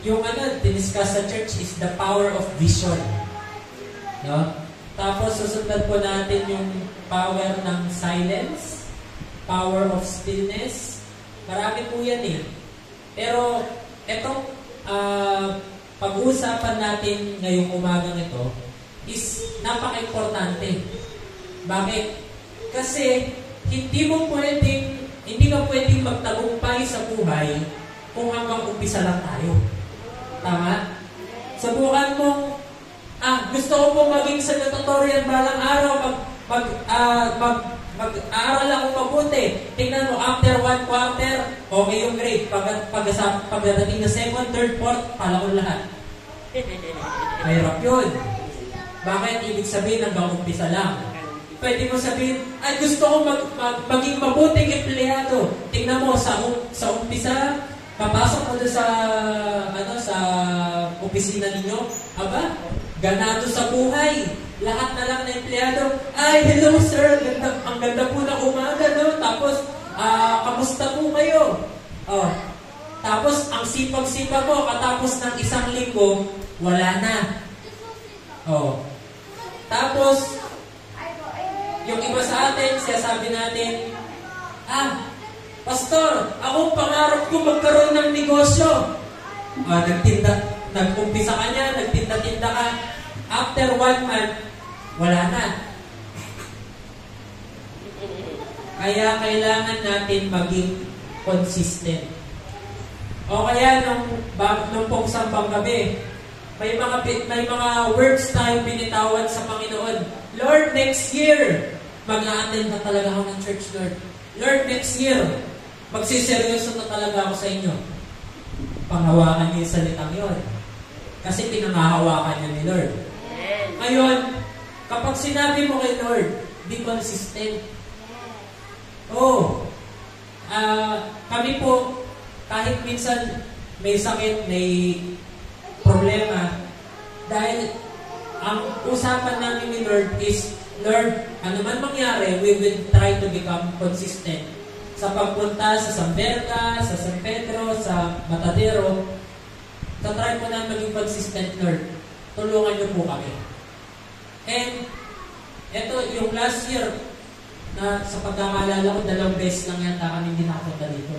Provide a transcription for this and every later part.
yung diniscuss sa church is the power of vision. No? Tapos susundan po natin yung power ng silence, power of stillness. Marami po yan eh. Pero etong pag-uusapan natin ngayong umagang ito is napaka-importante. Bakit? Kasi hindi ka pwedeng magtagumpay sa buhay kung hanggang umpisa lang tayo. Tama? Subukan mong, gusto ko pong maging senatorian balang araw, mag-aaral ako mabuti. Tingnan mo, after 1 quarter, okay yung grade. Pagdating na 2nd, 3rd, 4th, pala ko lahat. Mahirap yun. Bakit? Ibig sabihin hanggang umpisa lang. Pwede mo sabihin, gusto ko maging mabuting empleyado. Tingnan mo, sa umpisa, papasok mo doon sa opisina ninyo, ganado sa buhay. Lahat na lang na empleyado, hello sir, ang ganda po ng umaga, no? Tapos, kamusta po kayo? Tapos, ang sipag-sipag mo, katapos ng 1 linggo, wala na. Tapos, yung iba sa atin, sabi natin, Pastor, ako pangarap ko magkaroon ng negosyo. Nag-umpisa ka niya, nagtinda-tinda ka. After 1 month, wala na. Kaya kailangan natin maging consistent. O kaya nung pong sampang gabi, may mga words tayong binitawan sa Panginoon. Lord, next year, mag-a-attend na talaga ako ng church, Lord. Lord, next year, magsiseryoso na talaga ako sa inyo. Panghawakan niyo yung salitang yun. Kasi pinangahawakan niyo ni Lord. Ngayon, kapag sinabi mo kay Lord, be consistent. Kami po, kahit minsan may sakit, may problema, dahil ang usapan namin ni Lord is, Lord, ano man mangyari, we will try to become consistent. Sa pagpunta sa San Berga, sa San Pedro, sa Matadero, try po na maging consistent, Lord. Tulungan niyo po kami. And, eto, yung last year, na sa pagkakalala ko, 2 beses lang yata kami hindi nakapunta dito.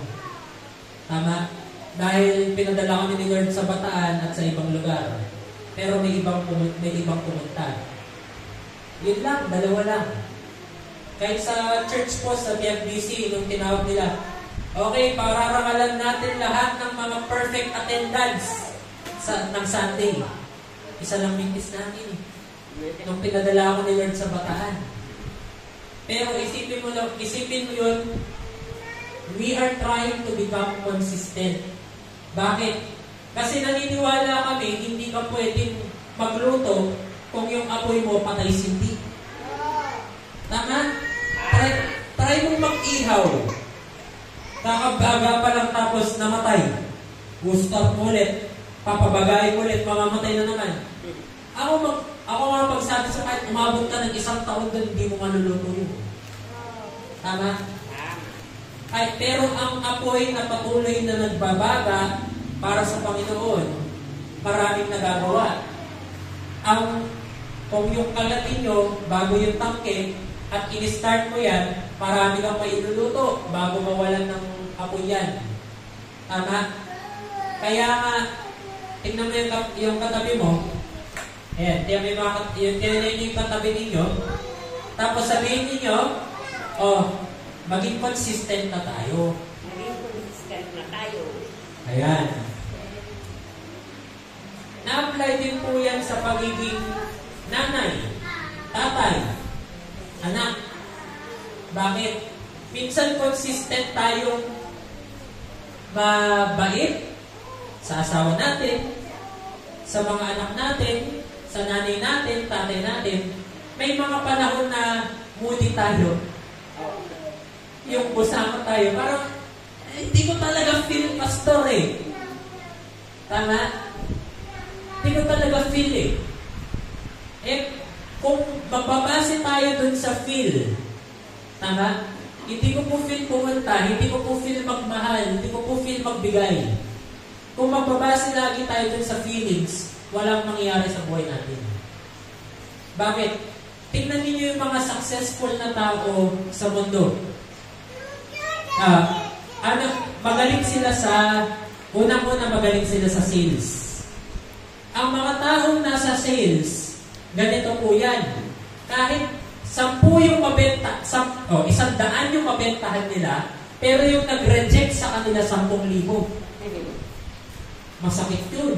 Tama? Dahil pinadala kami ni Lord sa Bataan at sa ibang lugar. Pero may ibang pumunta. Yun lang, 2 lang. Kahit sa church po, sa PFBC, nung tinawag nila, okay, pararangalan natin lahat ng mga perfect attendance ng Sunday. Isa lang mintis namin eh. Nung pinadala ako ni Lord sa Bataan. Pero isipin mo yun, we are trying to become consistent. Bakit? Kasi naniniwala kami, hindi ka pwedeng magluto kung yung apoy mo patay sindi. Tama? Try mong mag-ihaw. Kakabaga pa lang tapos namatay. Start mo ulit. Papabagayin mo ulit, mamamatay na naman. Ako nga pagsabi sa kahit umabot ka ng 1 taon doon, hindi mo maluluto yun. Tama? Pero ang apoy na patuloy na nagbabaga para sa Panginoon, maraming nagagawa. Kung yung kalatin nyo, bago yung tangke, at in-start mo yan, marami kang mailuluto bago mawalan ng apoy yan. Tama? Kaya nga, tingnan mo yung katabi mo, tiyan yung katabi ninyo, tapos sabihin ninyo, maging consistent na tayo. Ayan. Na-apply din po yan sa pagiging nanay, tatay, anak. Bakit? Minsan consistent tayong mabait sa asawa natin, sa mga anak natin, sa nanay natin, tatay natin. May mga panahon na moody tayo. Yung busama tayo, parang hindi ko talaga feel pastor eh. Tama? Hindi ko talaga feel eh. Kung magbabase tayo dun sa feel, tama? Hindi ko po feel pumunta, hindi ko po feel magmahal, hindi ko po feel magbigay. Kung magbabase lagi tayo dun sa feelings, walang mangyayari sa buhay natin. Bakit? Tingnan niyo yung mga successful na tao sa mundo. Magaling sila unang-una magaling sila sa sales. Ang mga taong nasa sales, ganito po yan. Kahit 10 yung mabenta, 100 yung mabentahan nila, pero yung nag-reject sa kanila 10,000. Masakit yun.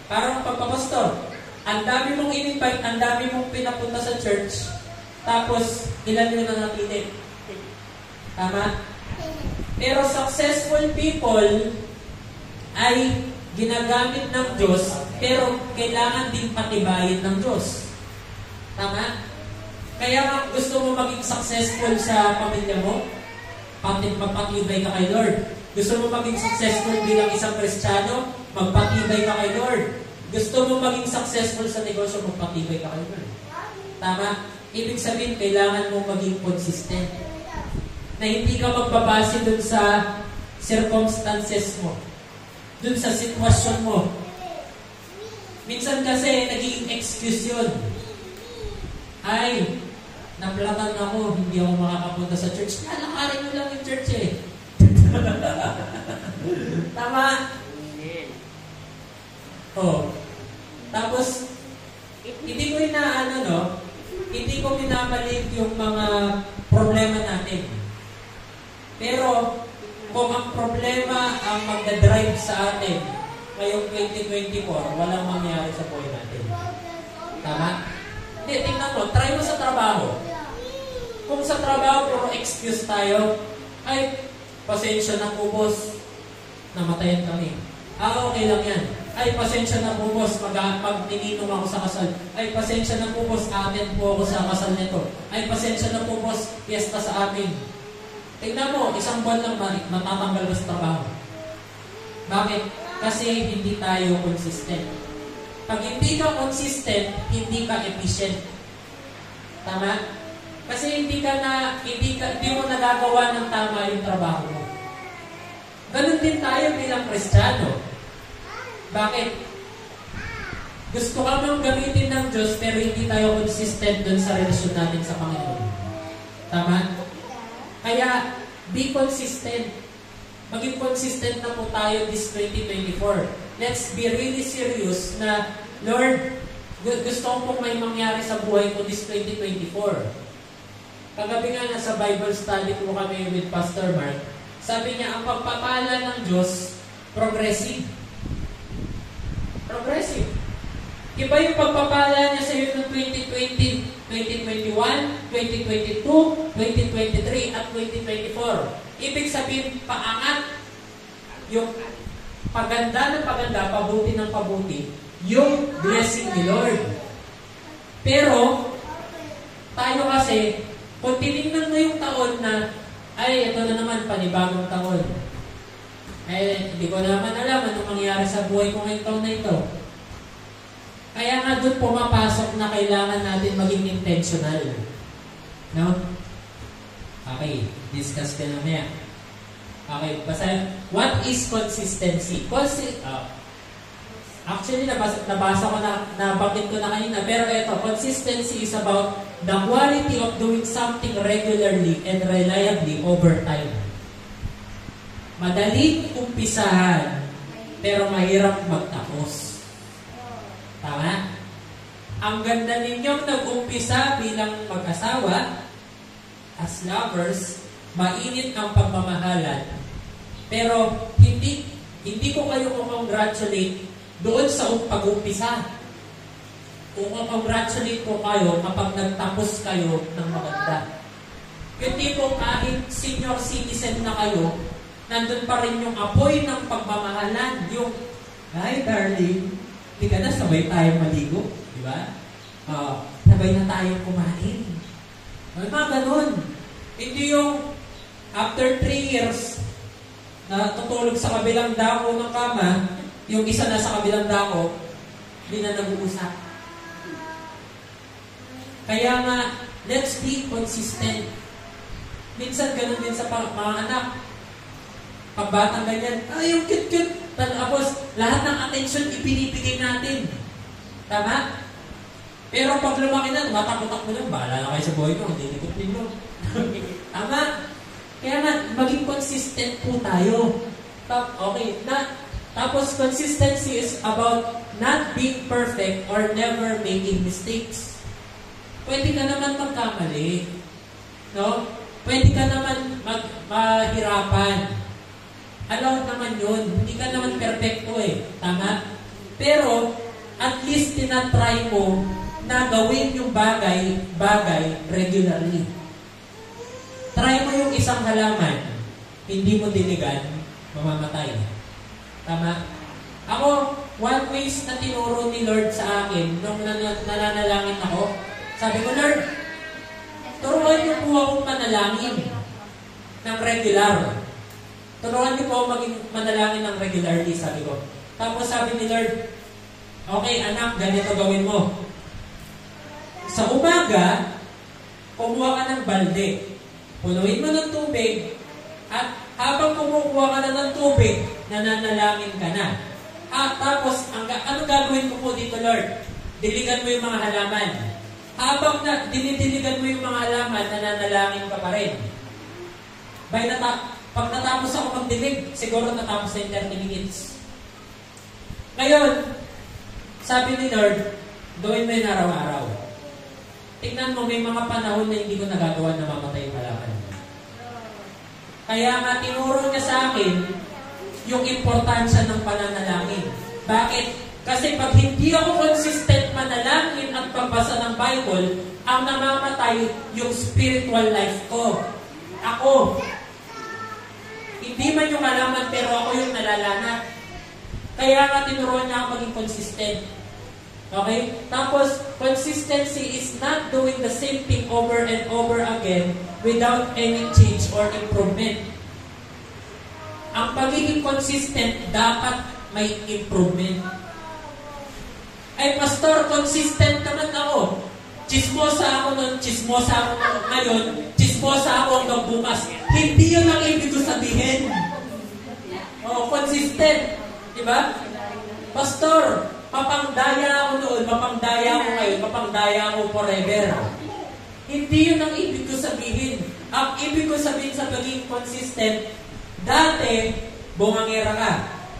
Parang pagpapastor, ang dami mong in-invite, ang dami mong pinapunta sa church, tapos ilan yun na napili. Tama? Pero successful people ay ginagamit ng Diyos, pero kailangan din patibayin ng Diyos. Tama? Kaya nga gusto mo maging successful sa pamilya mo, magpatibay ka kay Lord. Gusto mo maging successful bilang isang Kristiyano, magpatibay ka kay Lord. Gusto mo maging successful sa negosyo, magpatibay ka kay Lord. Tama? Ibig sabihin, kailangan mo maging consistent. Na hindi ka magbabase dun sa circumstances mo, dun sa sitwasyon mo. Minsan kasi, naging excuse yun. Ay, naplatan ako, hindi ako makakapunta sa church. Lalakarin mo lang yung church eh. Tama? Tapos, hindi ko hindi ko minamalit yung mga problema natin. Pero, kung ang problema ang magdadrive sa atin ngayong 2024, walang mangyayari sa buhay natin. Tama? Hindi, tingnan mo, try mo sa trabaho. Kung sa trabaho, puro excuse tayo, ay, pasensya na po, boss, namatayan kami. Okay lang yan. Ay, pasensya na po, boss, magnininong ako sa kasal. Ay, pasensya na po, boss, attend po ako sa kasal nito. Ay, pasensya na po, boss, piyesta sa amin. Tingnan mo, 1 buwan lang matatanggal ka sa trabaho. Bakit? Kasi hindi tayo consistent. Pag hindi ka consistent, hindi ka efficient. Tama? Kasi hindi mo nagagawa ng tama yung trabaho mo. Ganun din tayo bilang Kristiyano. Bakit? Gusto ka mang gamitin ng Diyos, pero hindi tayo consistent dun sa relasyon natin sa Panginoon. Tama? Kaya, be consistent. Maging consistent na po tayo this 2024. Let's be really serious na, Lord, gusto ko pong may mangyari sa buhay ko this 2024. Kagabi nga nasa Bible study po kami with Pastor Mark, sabi niya, ang pagpapala ng Diyos, progressive. Progressive. Iba yung pagpapala niya sa iyo ng 2020, 2021, 2022, 2023, at 2024. Ibig sabihin, paangat yung paganda ng paganda, pabuti ng pabuti, yung blessing ni Lord. Pero, tayo kasi, kung tinignan mo yung taon na, ay, ito na naman, panibagong taon. Ay, hindi ko naman alam anong mangyayari sa buhay ko ngayong taon na ito. Kaya nga doon pumapasok na kailangan natin maging intentional. No? Okay, discuss ka naman yan. Okay, basta, what is consistency? Actually, nabasa ko nabanggit ko na kanina, pero ito, consistency is about the quality of doing something regularly and reliably over time. Madaling umpisahan, pero mahirap magtapos. Tama? Ang ganda ninyong nag-umpisa bilang mag-asawa, as lovers, mainit ang pagmamahalan. Pero hindi ko kayo congratulate doon sa pag-umpisa. Congratulate ko kayo kapag nagtapos kayo ng maganda. Yung tipo kahit senior citizen na kayo, nandun pa rin yung apoy ng pagmamahalan. Yung, hi darling, hindi ka na sabay tayo maligo. Di ba? Sabay na tayong kumain. Mga ganun. Hindi yung after 3 years, na tutulog sa kabilang dako ng kama, yung isa na sa kabilang dako, hindi na nag-uusap. Kaya nga, let's be consistent. Minsan ganun din sa mga anak. Pag batang ganyan, yung cute-cute. Tapos, lahat ng attention ibinibigay natin. Tama? Pero pag lumaki na, matakot mo lang, bahala na kayo sa buhay ko, hindi likot ninyo. Tama? Kaya nga, maging consistent po tayo. Okay, tapos consistency is about not being perfect or never making mistakes. Pwede ka naman magkamali. No? Pwede ka naman mahirapan. Allowed naman yun. Hindi ka naman perfecto eh. Tama? Pero, at least tinatry mo na gawin yung bagay regularly. Try mo yung isang halaman. Hindi mo diligan, mamamatay. Tama? Ako, one ways na tinuro ni Lord sa akin nung nananalangin ako, sabi ko, Lord, turuan niyo po akong manalangin ng regular. Turuan niyo po ako maging manalangin ng regularly, sabi ko. Tapos sabi ni Lord, okay anak, ganito gawin mo. Sa umaga, kumuha ka ng balde. Punuin mo ng tubig, at habang kumukuha ka na ng tubig, nananalangin ka na. Tapos, ano gagawin ko po dito, Lord? Diligan mo yung mga halaman. Habang dinidiligan mo yung mga halaman, nananalangin ka pa rin. Pag natapos ako magdilig, siguro natapos na yung 30 minutes. Ngayon, sabi ni Lord, gawin mo yun araw-araw. Tingnan mo, may mga panahon na hindi ko nagagawa na mamatay yung halaman. Kaya nga, tinuro niya sa akin yung importansya ng pananalangin. Bakit? Kasi pag hindi ako consistent manalangin at pagbasa ng Bible, ang namamatay yung spiritual life ko. Ako. Hindi man yung halaman, pero ako yung nalalanat. Kaya nga, tinuruan niya ako maging consistent. Okay? Tapos, consistency is not doing the same thing over and over again without any change or improvement. Ang pagiging consistent, dapat may improvement. Ay, pastor, consistent naman ako. Chismosa ako nun, chismosa ako ngayon, chismosa ako hanggang bukas. Hindi yun ang ibig ko sabihin. Consistent. Diba? Pastor, mapangdaya ako noon, mapangdaya ako ngayon, mapangdaya ako forever. Hindi yun ang ibig ko sabihin. Ang ibig ko sabihin sa pagiging consistent, dati, bungangera ka.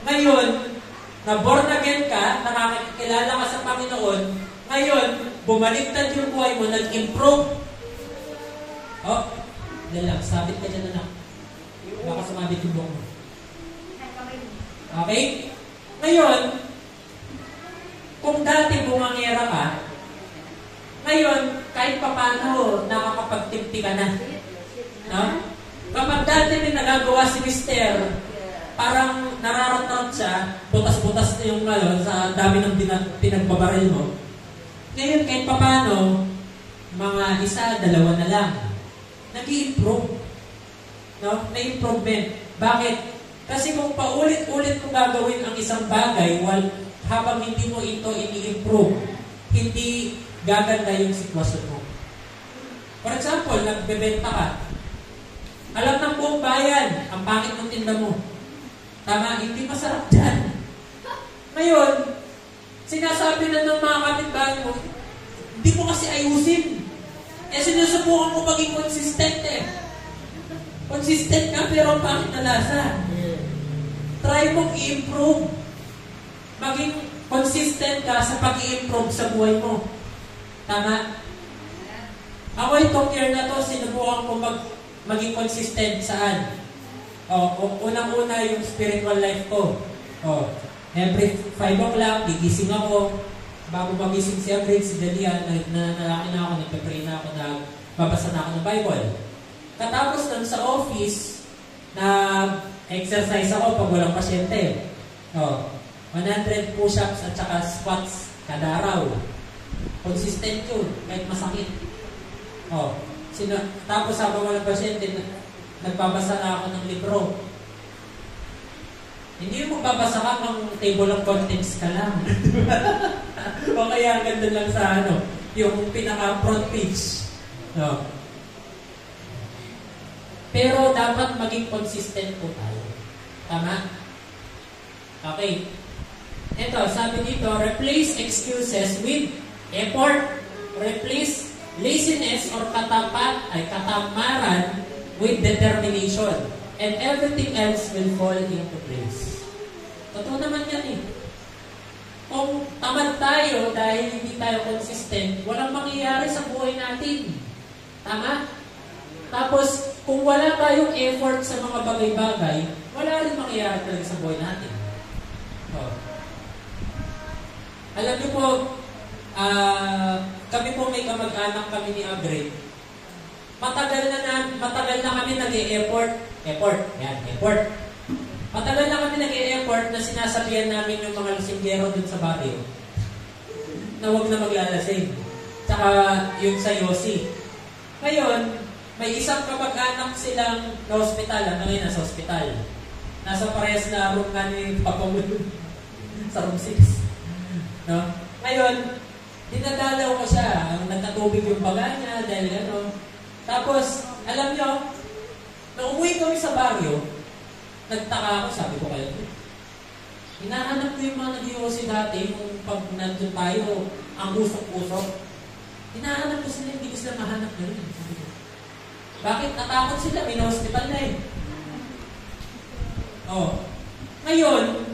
Ngayon, na born again ka, nakakilala ka sa Panginoon, ngayon, bumaliktad yung buhay mo, nag-improve. Dahil lang, sabit ka dyan anak. Baka sumabit yung buhok mo. Okay? Ngayon, kung dati bumangera ka, ngayon, kahit papano, nakakapagtimpi ka na. No? Kapag dati may nagagawa si Mister, parang nararat-rat siya, butas-butas na yung sa dami ng pinagbabaril mo. Ngayon, kahit papano, mga isa, dalawa na lang. Nag-i-improve. No? May improvement. Bakit? Kasi kung paulit-ulit mo gagawin ang isang bagay, habang hindi mo ito ini-improve, hindi gaganda yung sitwasyon mo. For example, nagbebenta ka. Alam ng buong bayan, ang pangit ng tinda mo. Tama, hindi masarap dyan. Ngayon, sinasabi na ng mga kapitbahay mo, hindi mo kasi ayusin. Sinusubukan mo maging consistent eh. Consistent ka pero ang pangit na lasa. Try mong i-improve. Maging consistent ka sa pag-i-improve sa buhay mo. Tama? Ako itong year na to, sinubukan ko maging consistent saan? Unang-una yung spiritual life ko. Every 5 o'clock, gigising ako. Bago magising si Agrid, si Delia, nanalaki na ako, nagpe-pray na ako, nagbabasa na ako ng Bible. Katapos nun sa office, nag-exercise ako pag walang pasyente. 100 push-ups at saka squats kada araw. Consistent yun, kahit masakit. Tapos habang walang pasyente, nagbabasa na ako ng libro. Hindi mo magbabasa ka ng table of contents ka lang. O kaya ganda lang sa yung pinaka-front page. Pero dapat maging consistent po tayo. Tama? Okay. Ito, sabi dito, replace excuses with effort. Replace laziness or katamaran with determination. And everything else will fall into place. Totoo naman yan eh. Kung tamad tayo dahil hindi tayo consistent, walang mangyayari sa buhay natin. Tama? Tapos, kung wala tayong effort sa mga bagay-bagay, wala rin mangyayari talaga sa buhay natin. Oh. Alam niyo po, kami po may kamag-anak kami ni Abre. Matagal na kami nag-e-effort. Effort. Matagal na kami nag-e-effort na sinasabihan namin yung mga lasinggero dun sa barrio na huwag na maglalasing. Tsaka yung sa Yossi. Ngayon, may isang kamag-anak silang na hospital. Ngayon, nasa hospital. Nasa parehas na room nga ni Papa Mo sa room 6. No? Ngayon, dinadalaw ko siya. Nagkatubig yung baga niya dahil ano. Tapos, alam nyo, nung umuwi kami sa baryo, nagtaka ako, sabi ko kayo, hinahanap ko yung mga nag-iossi dati, yung pag nandun tayo, ang usok-usok. Hinahanap ko sila, hindi ko sila mahanap na rin. Bakit? Natakot sila, may na-hospital na eh. Oh. Ngayon,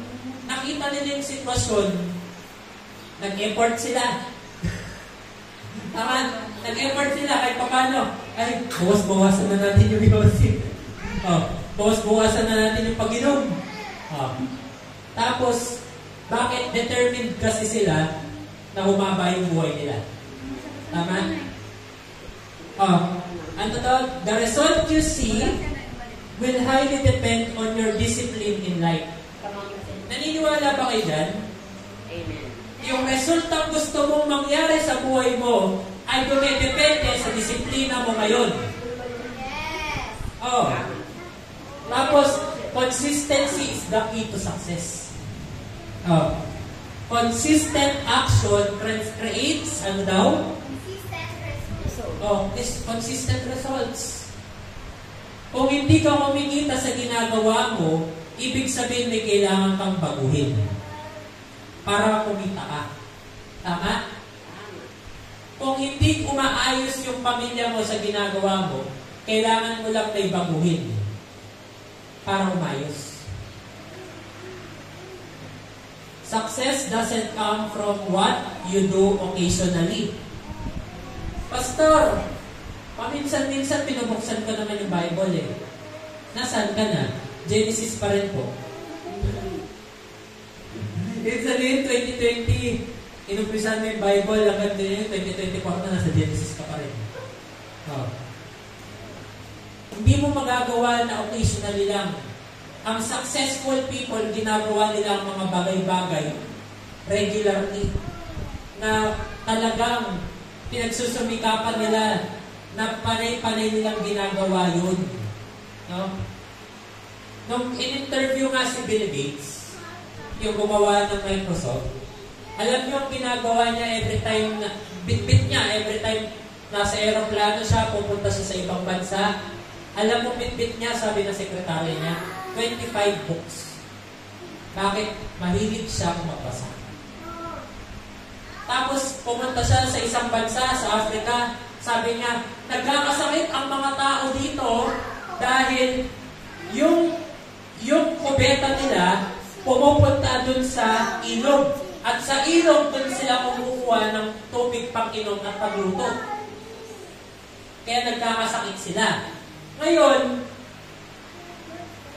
nakita nila yung sitwasyon, nag-effort sila. Tama? Nag-effort sila kahit paano. Ay, bawas-bawasan na natin yung Yossi. Oh, bawas-bawasan na natin yung pag-inom. Oh. Tapos, bakit determined kasi sila na humaba yung buhay nila? Tama? Oh. Ano to? The result you see will highly depend on your discipline in life. Naniniwala ba kayo dyan? Amen. Yung resultang gusto mong mangyari sa buhay mo ay dumidepende sa disiplina mo ngayon. Yes. Oh. Tapos, consistency is the key to success. Oh. Consistent action creates, ano daw? Consistent results. Oh, consistent results. Kung hindi ka kumikita sa ginagawa mo, ibig sabihin may kailangan kang baguhin para kumita ka. Tama? Kung hindi umaayos yung pamilya mo sa ginagawa mo, kailangan mo lang may baguhin para umayos. Success doesn't come from what you do occasionally. Pastor, paminsan-minsan pinubuksan ko naman yung Bible eh. Nasaan ka na? Genesis pa rin po. It's a year 2020. Inumpisan mo yung Bible, hanggang din yung 2024 na nasa Genesis ka pa rin. Oh. Hindi mo magagawa na occasionally lang. Ang successful people, ginagawa nila ang mga bagay-bagay regularly na talagang pinagsusumikapan nila na panay-panay nilang ginagawa yun. No? Nung in-interview nga si Bill Gates, yung gumawa ng Microsoft, alam niyo ang ginagawa niya every time, bit-bit niya, every time nasa aeroplano siya, pupunta siya sa ibang bansa, alam mo bit-bit niya, sabi ng sekretary niya, 25 books. Bakit? Mahilig siya magbasa. Tapos, pumunta siya sa isang bansa, sa Africa, sabi niya, nagkakasakit ang mga tao dito dahil yung kubeta nila pumupunta dun sa ilog. At sa ilog, dun sila kumukuha ng tubig pang-inom at pagluto. Kaya nagkakasakit sila. Ngayon,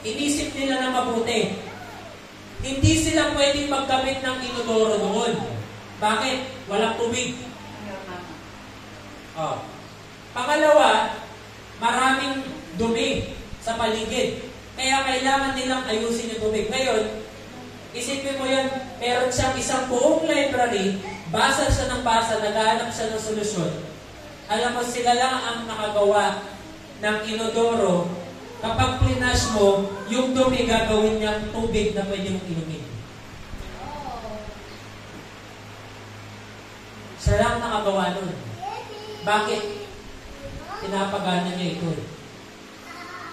inisip nila na mabuti. Hindi sila pwedeng maggamit ng inodoro doon. Bakit? Walang tubig. Oh. Pangalawa, maraming dumi sa paligid. Kaya kailangan nilang ayusin yung tubig. Ngayon, isipin mo yan, meron siyang isang buong library, basa siya ng basa, naghahanap siya ng solusyon. Alam mo, sila lang ang nakagawa ng inodoro. Kapag plinash mo, yung dumi gagawin niyang tubig na pwede mong inumin. Siya lang nakagawa nun. Bakit? Pinapagana niya ito.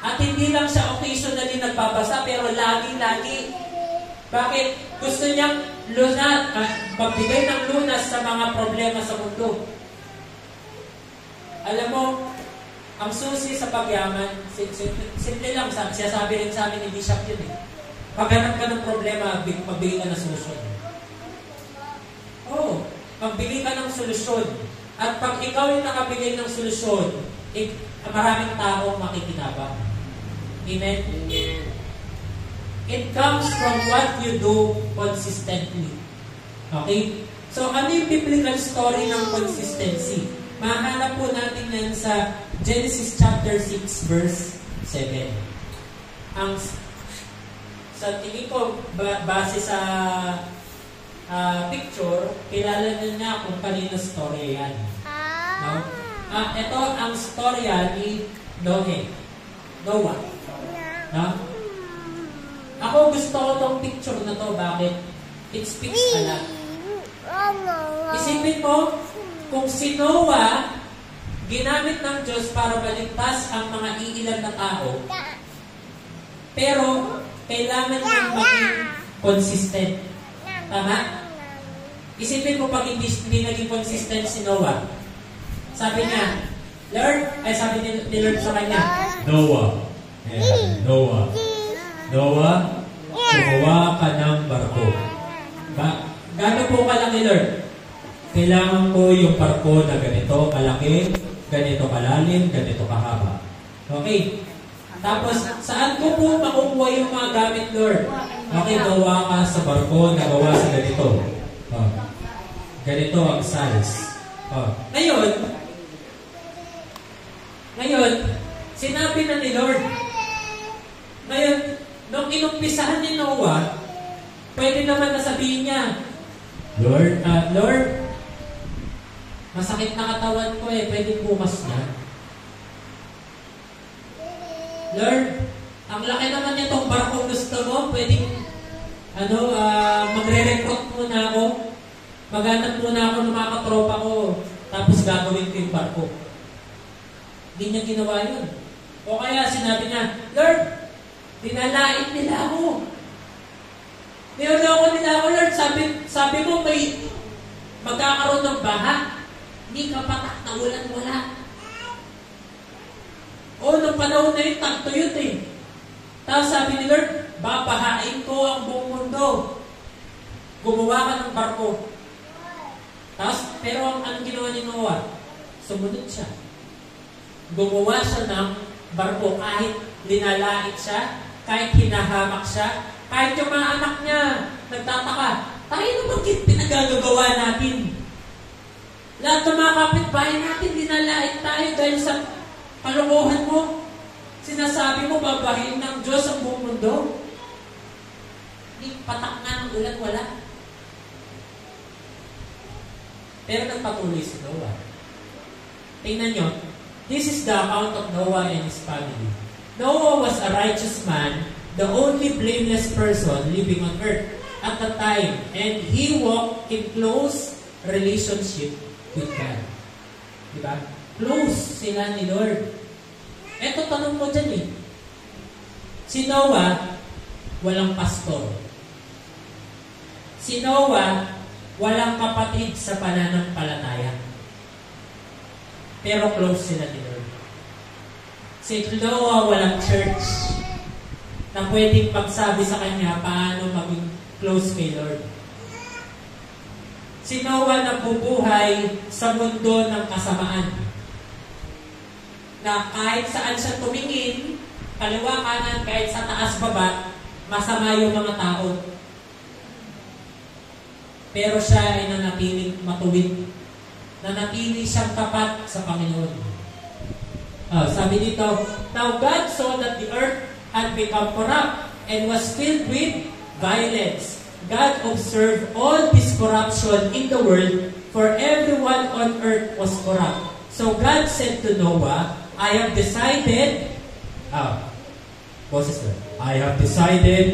At hindi lang siya occasionally nagbabasa, pero lagi-lagi. Bakit? Gusto niyang magbigay ng lunas sa mga problema sa mundo. Alam mo, ang susi sa pagyaman, simple lang, siya rin sa amin ni Bishop yun eh. Paghanap ka ng problema, magbigay ka ng solusyon. Oo, magbigay ka ng solusyon. At pag ikaw yung nakabigay ng solusyon, maraming taong makikinabang. Amen? It comes from what you do consistently. Okay? So, ano yung biblical story ng consistency? Mahanap po natin yan sa Genesis chapter 6 verse 7. Sa tingin ko, base sa picture, kilala niya kung kanino story yan. No? Ito ang storya ni Noah. No? Ako gusto ko tong picture na to. Bakit? It speaks a lot. Isipin mo, kung si Noah ginamit ng Diyos para maligtas ang mga iilan na tao, pero kailangan niyang maging consistent. Tama? Isipin mo pag hindi naging consistent si Noah. Sabi niya, sabi ni Lord sa kanya, Noah, gumawa ka ng barko. Gano'n po kalaki, Lord? Kailangan ko yung barko na ganito kalaki, ganito kalalim, ganito kahaba. Okay. Tapos, saan ko po makukuha yung mga gamit, Lord? Okay, gawa ka sa barko na gawa sa ganito. Ganito ang size. Ngayon, sinabi na ni Lord. Ngayon, nung inumpisahan ni Noah, pwede naman na sabihin niya, Lord, masakit na katawan ko pwede bumas na. Lord, ang laki naman nitong barko gusto mo, pwedeng magre-recruit muna ako, maghanap muna ako ng mga katropa ko, tapos gagawin ko yung barko. Hindi niya ginawa yun. O kaya sinabi niya, Lord, dinalait nila ako. Niloloko nila ako, Lord. Sabi mo, may magkakaroon ng baha. Hindi ka patak na ulan-wala. Nung panahon na yun, takto yun eh. Tapos sabi ni Lord, babahain ko ang buong mundo. Gumawa ka ng barko. Tapos, pero anong ginawa ni Noah? Sumunod siya. Gumawa siya ng barko kahit linalait siya, kahit hinahamak siya, kahit yung mga anak niya nagtataka, tayo naman pinagagagawa natin. Lahat ng mga kapitbahay natin, linalait tayo dahil sa kalokohan mo. Sinasabi mo, babahin ng Diyos ang buong mundo. Hindi patak nga ng ulan, wala. Pero nagpatuloy si Noah. Tingnan nyo, this is the account of Noah and his family. Noah was a righteous man, the only blameless person living on earth at the time, and he walked in close relationship with God. Diba? Close sila ni Lord. Eto tanong mo dyan eh. Si Noah, walang pastor. Si Noah, walang kapatid sa pananampalataya. Pero close sila ni Lord. Si Noah, walang church na pwedeng pagsabi sa kanya paano maging close kay Lord. Si Noah nabubuhay sa mundo ng kasamaan. Na kahit saan siya tumingin, kaliwa kanan, kahit sa taas baba, masama yung mga tao. Pero siya ay nanatiling matuwid. Nanatili siyang tapat sa Panginoon. Sabi dito, now God saw that the earth had become corrupt and was filled with violence. God observed all this corruption in the world, for everyone on earth was corrupt. So God said to Noah, I have decided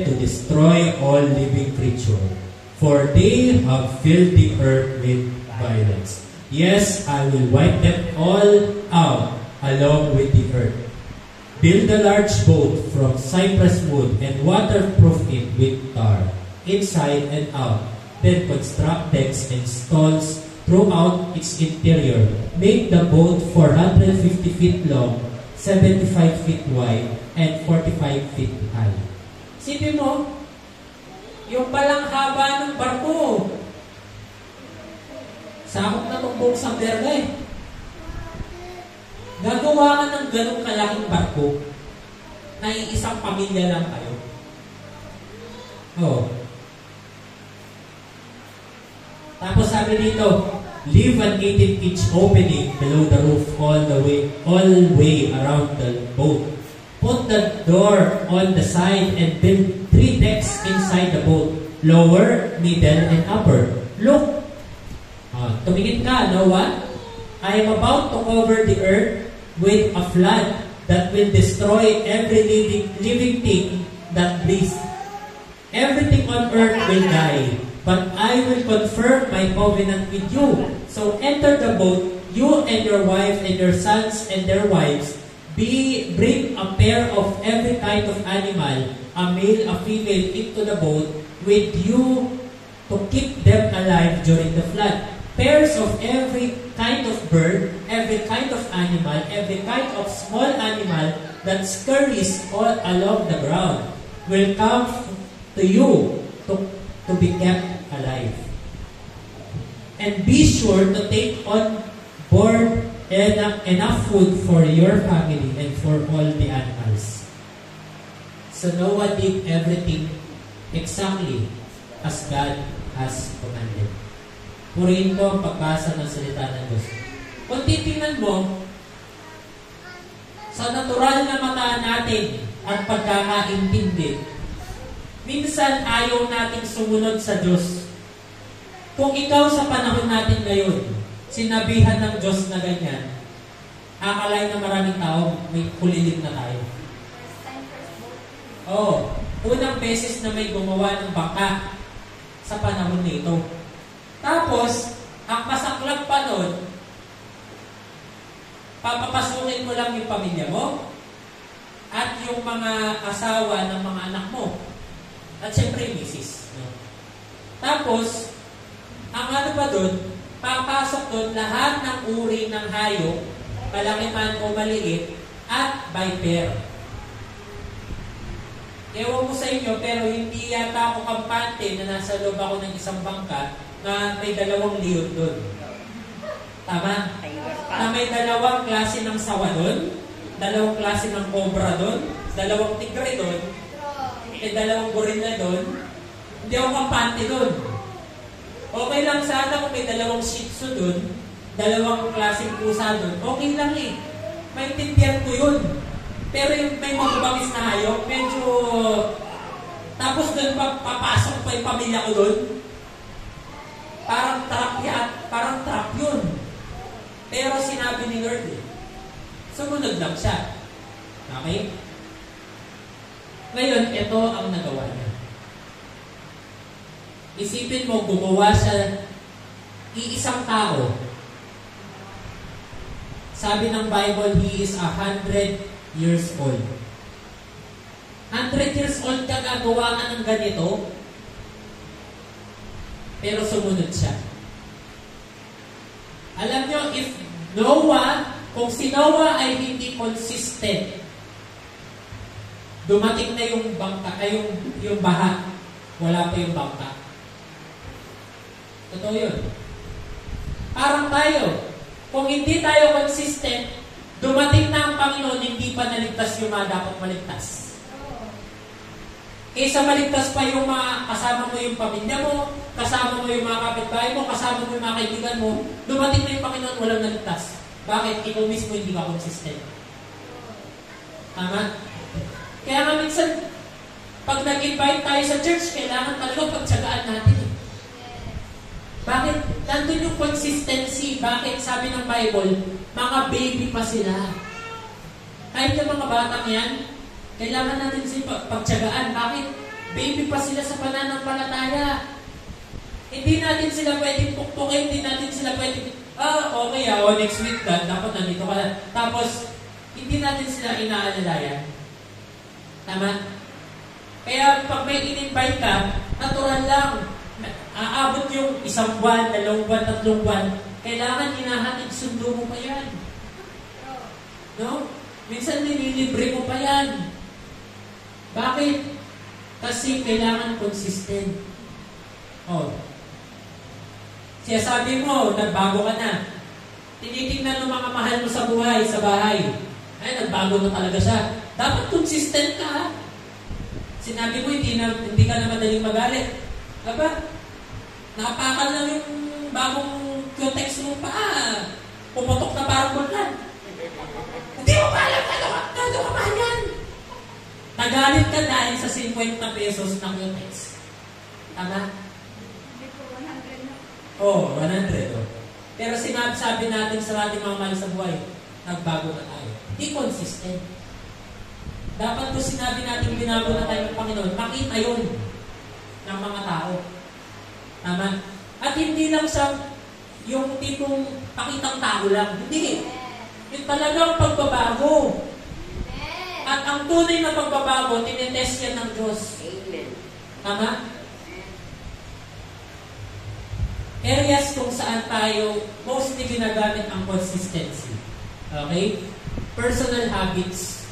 to destroy all living creatures, for they have filled the earth with violence. Yes, I will wipe them all out along with the earth. Build a large boat from cypress wood and waterproof it with tar, inside and out. Then construct decks and stalls throughout its interior. Make the boat 450 feet long, 75 feet wide, and 45 feet high. Sipin mo, yung palang haba ng barko, sakop na itong buong Samberga eh. Gagawa ka ng ganong kalaking barko na iisang pamilya lang kayo. Oh. Tapos sabi dito, leave an 18-inch opening below the roof all way around the boat. Put the door on the side and build 3 decks inside the boat, lower, middle, and upper. Look, tumingin ka, Noah. I am about to cover the earth with a flood that will destroy every living thing that breathes. Everything on earth will die, but I will confirm my covenant with you. So enter the boat, you and your wife and your sons and their wives. Bring a pair of every kind of animal, a male, a female, into the boat with you to keep them alive during the flood. Pairs of every kind of bird, every kind of animal, every kind of small animal that scurries all along the ground will come to you to be kept alive. And be sure to take on board enough food for your family and for all the animals. So Noah did everything exactly as God has commanded. Purihin ko ang pagbasa ng salita ng Diyos. Kung titingnan mo, sa natural na mata natin at pagkakaintindi, minsan ayaw nating sumunod sa Diyos. Kung ikaw sa panahon natin ngayon, sinabihan ng Diyos na ganyan, akalain na maraming tao, may kulilim na tayo. Unang beses na may gumawa ng bangka sa panahon nito. Tapos, ang masaklap pa nun, papapasukin mo lang yung pamilya mo at yung mga asawa ng mga anak mo. At syempre, yung misis. No? Tapos, ang ano pa dun, papasok dun lahat ng uri ng hayop, malaki man o maliit, at viper. Ewan ko sa inyo, pero hindi yata ako kampante na nasa loob ako ng isang bangka na may 2 leon doon. Tama? Na may 2 klase ng sawa doon, 2 klase ng cobra doon, 2 tigre doon, may 2 gorilla doon. Hindi ako kampante doon. Okay lang sana kung may 2 shih tzu doon, 2 klaseng pusa doon. Okay lang eh. Maintindihan ko yun. Pero yung may mababangis na hayop, medyo... Tapos doon papasok pa yung pamilya ko doon. Parang trap yun. Pero sinabi ni Lord sumunod lang siya. Okay? Ngayon, ito ang nagawa niya. Isipin mo, gumawa siya iisang tao. Sabi ng Bible, he is 100 years old. 100 years old ka gagawa ka ng ganito, pero sumunod siya. Alam nyo, if Noah, kung si Noah ay hindi consistent, dumating na yung bangka, ay yung baha, wala pa yung bangka. Totoo yun. Parang tayo, kung hindi tayo consistent, dumating na ang Panginoon, hindi pa naligtas yung mga dapat maligtas. Kaysa maligtas pa yung mga kasama mo yung pamilya mo, kasama mo yung mga kapitbahay mo, kasama mo yung mga kaibigan mo, dumating na yung Panginoon, walang naligtas. Bakit? Ikaw mismo hindi ka consistent. Tama? Kaya nga minsan, pag nag-invite tayo sa church, kailangan talaga pagtsagaan natin. Bakit? Nandun yung consistency. Bakit? Sabi ng Bible, mga baby pa sila. Kahit yung mga batang yan, kailangan natin sila pagtsagaan. Bakit? Baby pa sila sa pananampalataya. Hindi natin sila pwedeng pukpukin, hindi natin sila pwedeng, okay, next week dapat nandito ka na. Tapos, hindi natin sila inaalalayan. Tama? Kaya pag may in-invite ka, natural lang. Aabot yung 1 buwan, 2 buwan, 3 buwan. Kailangan hinahatid sundo mo pa yan. No? Minsan nililibre mo pa yan. Bakit? Kasi kailangan consistent. Oh. Siya sabi mo, nagbago ka na. Tinitingnan ng mga mahal mo sa buhay, sa bahay. Ay, nagbago na talaga siya. Dapat consistent ka, ha? Sinabi mo, hindi ka na madaling magalit. Aba, nakapakan lang yung bagong Q-text mo pa. Pumutok na parang bulan. Hindi mo pa alam ano ka ba yan? Nagalit ka dahil sa 50 pesos ng Q-text. Tama? Hindi po 100 na. Oo, 100. Oh. Pero sabi natin sa ating mga mahal sa buhay, nagbago na tayo. Hindi consistent. Dapat po sinabi natin binago na tayo ng Panginoon, makita yun ng mga tao. Tama? At hindi lang sa yung tipong pakitang tao lang. Hindi. Yung talagang pagbabago. At ang tunay na pagbabago, tinetest yan ng Diyos. Amen. Tama? Areas kung saan tayo mostly ginagamit ang consistency. Okay? Personal habits.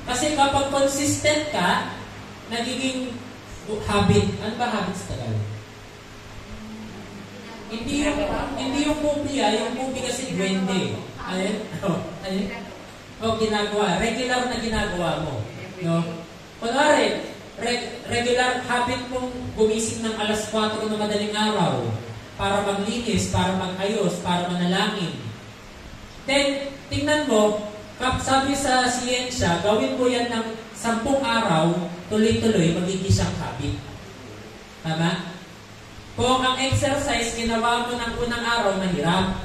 Kasi kapag consistent ka, nagiging habit. Ano ba habits talaga? Hindi yung movie, yung movie kasi duwende. Ayun? Ayun? O, ginagawa. Regular na ginagawa mo. No? Kunwari, regular habit mong gumising ng alas 4 na madaling araw para maglinis, para magayos, para manalangin. Then, tingnan mo, sabi sa siyensya, gawin mo yan ng 10 araw, tuloy-tuloy, magiging siyang habit. Tama? Kung ang exercise, ginawa mo ng unang araw, mahirap.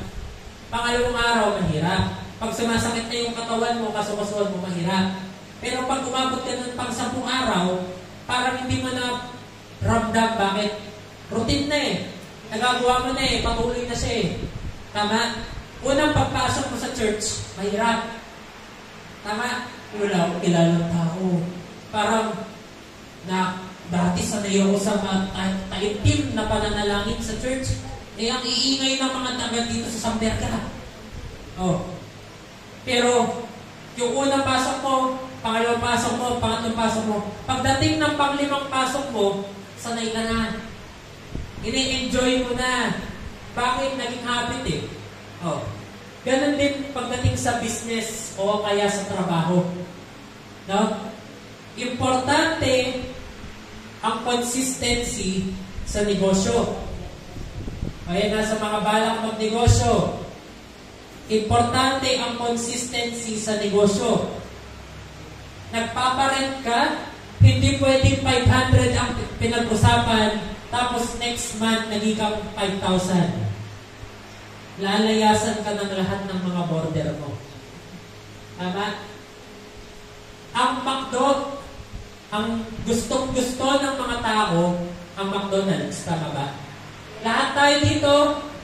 Pangalawang araw, mahirap. Pag sumasakit na yung katawan mo, kasukasuan mo, mahirap. Pero pag umabot ka ng pang 10 araw, parang hindi mo na ramdam. Bakit? Routine na eh. Nagagawa mo na eh. Patuloy na siya eh. Tama? Unang pagpasok mo sa church, mahirap. Tama? Wala akong kilalang tao. Parang dati sanay ako sa taimtim na pananalangin sa church. Eh, ang iingay ng mga taga dito sa Samberga. Oh. Pero, yung unang pasok mo, pangalawang pasok mo, pangatlong pasok mo, pagdating ng panglimang pasok mo, sanay ka na. Ini-enjoy mo na. Bakit? Naging habit eh. Oh. Ganon din pagdating sa business o kaya sa trabaho. No? Importante ang consistency sa negosyo. Kaya nasa mga balak magnegosyo, importante ang consistency sa negosyo. Nagpaparent ka, hindi pwedeng 500 ang pinag-usapan, tapos next month nagiging 5,000. Lalayasan ka ng lahat ng mga border mo. Tama? Ang McDo, ang gustong-gusto ng mga tao, ang McDonald's. Tama ba? Lahat tayo dito,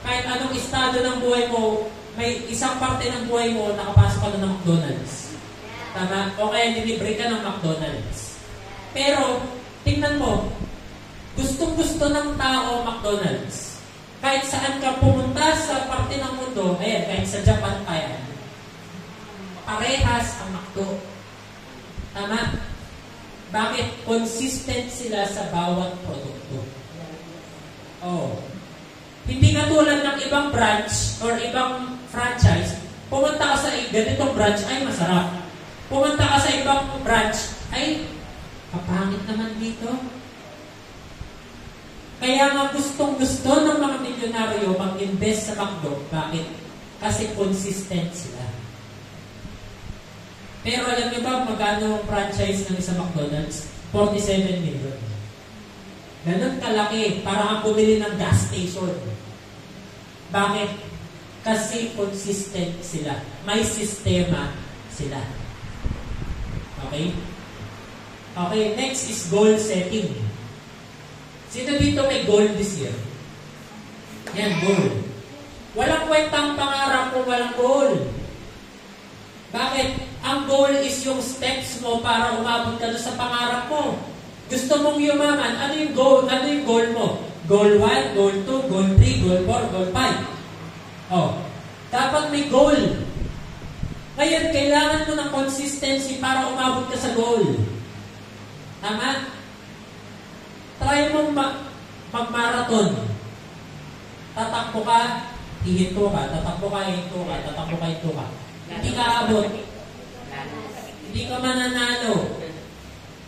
kahit anong estado ng buhay mo, may isang parte ng buhay mo, nakapasok ka na ng McDonald's. Tama? O kaya nilibre ka ng McDonald's. Pero, tingnan mo, gustong-gusto ng tao McDonald's. Kahit saan ka pumunta sa parte ng mundo, ayan, kahit sa Japan pa yan, parehas ang McDo. Tama? Bakit? Consistent sila sa bawat produkto. Oh. Hindi katulad ng ibang branch or ibang franchise, pumunta ka sa ganitong branch, ay masarap. Pumunta ka sa ibang branch, ay kapangit naman dito. Kaya nga gustong-gusto ng mga milyonaryo mag-invest sa McDo. Bakit? Kasi consistent sila. Pero alam niyo ba magkano ang franchise ng isang McDonald's? 47 million. Ganun kalaki para ang bumili ng gas station. Bakit? Kasi consistent sila. May sistema sila. Okay? Okay, next is goal setting. Sino dito may goal this year? Yan, goal. Walang kwentang pangarap kung walang goal. Bakit? Ang goal is yung steps mo para umabot ka doon sa pangarap mo. Gusto mong yumaman, ano yung goal? Ano yung goal mo? Goal 1, goal 2, goal 3, goal 4, goal 5. Oh, dapat may goal. Ngayon, kailangan mo ng consistency para umabot ka sa goal. Tama? Try mong mag-marathon. Tatakbo ka, hihinto ka. Tatakbo ka, hihinto ka. Tatakbo ka, hihinto ka. Hindi ka abot. Hindi ka mananalo.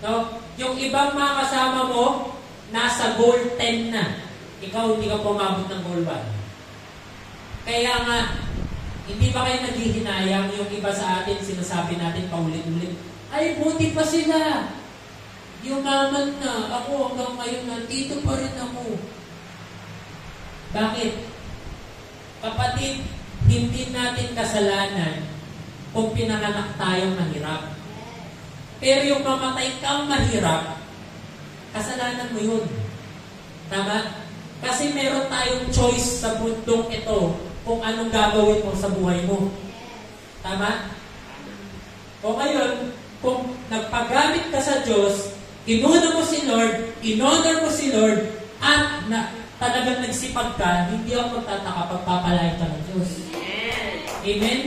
No? Yung ibang mga kasama mo, nasa goal 10 na. Ikaw, hindi ka pumabot ng goal 1. Kaya nga, hindi ba kayo naghihinayang yung iba sa atin, sinasabi natin paulit-ulit, ay, buti pa sila. Yumaman na. Ako hanggang ngayon, nandito pa rin ako. Bakit? Kapatid, hindi natin kasalanan kung pinanganak tayong mahirap. Pero yung mamatay kang mahirap, kasalanan mo yun. Tama? Kasi meron tayong choice sa mundong ito kung anong gagawin mo sa buhay mo. Tama? O ngayon, kung nagpagamit ka sa Diyos, inuna mo si Lord, in-honor mo si Lord, at talagang nagsipag ka, hindi ako magtataka pagpapalain ka ng Diyos. Amen?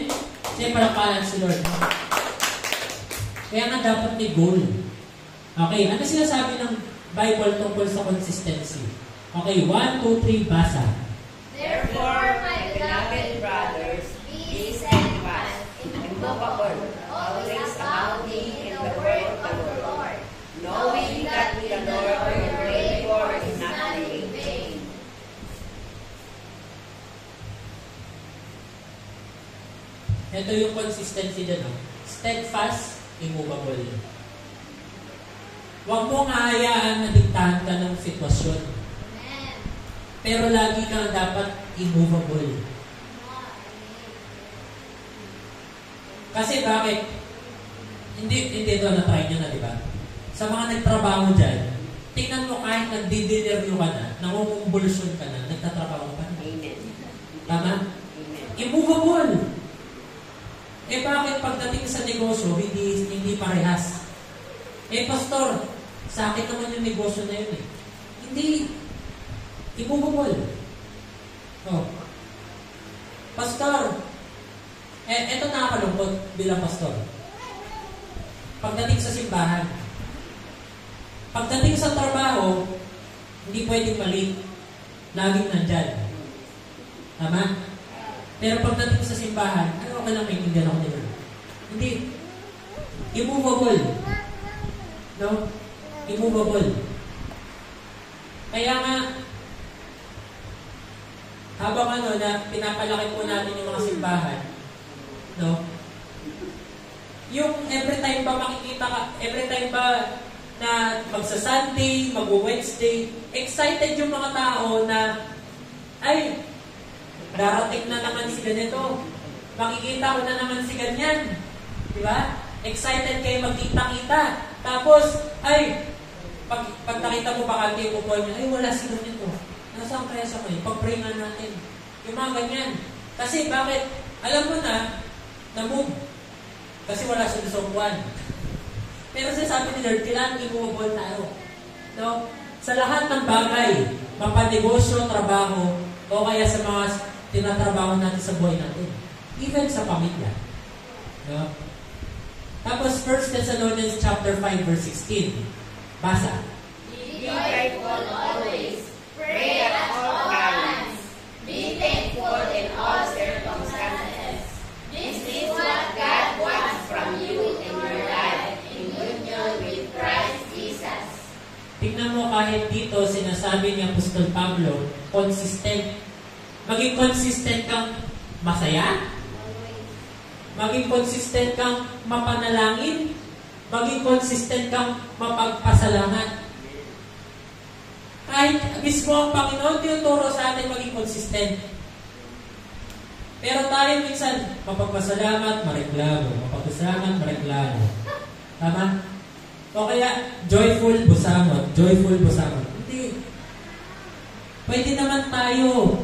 Siya palakalan si Lord. Kaya nga dapat may goal. Okay, ano sinasabi ng Bible tungkol sa consistency? Okay, 1, 2, 3, basa. Therefore, my beloved brothers, be steadfast, immovable, always abounding in the word of the Lord, knowing that the Lord will labor is not in vain. Ito yung consistency dyan, no? Steadfast, immovable. Huwag mong hayaan na diktahan ka ng sitwasyon. Pero lagi kang dapat immovable. Kasi bakit? Hindi ito na-try nyo na, di ba? Sa mga nagtrabaho dyan, tingnan mo kahit nagdi-dinneryo ka na, nangungumbulsyon ka na, nagtatrabaho ka na. Amen. Tama? Amen. Immovable. Eh bakit pagdating sa negosyo, hindi parehas? Eh pastor, sa akin naman yung negosyo na yun eh. Hindi. Immovable. Oh. Pastor, eto nakakalungkot bilang pastor. Pagdating sa simbahan, pagdating sa trabaho, hindi pwedeng mali. Laging nandyan. Tama? Pero pagdating sa simbahan, ano ka lang maintindihan ako nila? Hindi. Immovable. No? Immovable. Kaya nga, habang na pinapalaki po natin yung mga simbahan, no? Yung every time ba makikita ka, every time ba na magsa-Sunday, mag-Wednesday, excited yung mga tao na, ay, darating na naman si ganito. Makikita ko na naman si ganyan. Di ba? Excited kayo magkita-kita. Tapos, ay, pag nakita mo bakante yung upuan niya, ay, wala si ganito. Nasaan kaya sa kayo? Pag-pray nga natin. Yung mga ganyan. Kasi bakit? Alam mo na-move. Kasi wala siya sa upuan. Pero sabi ni Lord, kailangan i-move tayo. No? Sa lahat ng bagay, mapanegosyo, trabaho, o kaya sa mga tinatrabaho natin sa buhay natin. Even sa pamilya. No? Tapos 1 Thessalonians chapter 5 verse 16. Basa. Be grateful always. Pray at all times. Be thankful in all circumstances. This is what God wants from you in your life, in union with Christ Jesus. Tingnan mo kahit dito, sinasabi ni Apostol Pablo, consistent. Maging consistent kang masaya. Maging consistent kang mapanalangin. Maging consistent kang mapagpasalamat. Kahit mismo ang Panginoon, tinuturo sa atin maging consistent. Pero tayo minsan, mapagpasalamat, mareklamo. Mapagpasalamat, mareklamo. Tama? O kaya, joyful, busamot. Joyful, busamot. Hindi. Pwede naman tayo.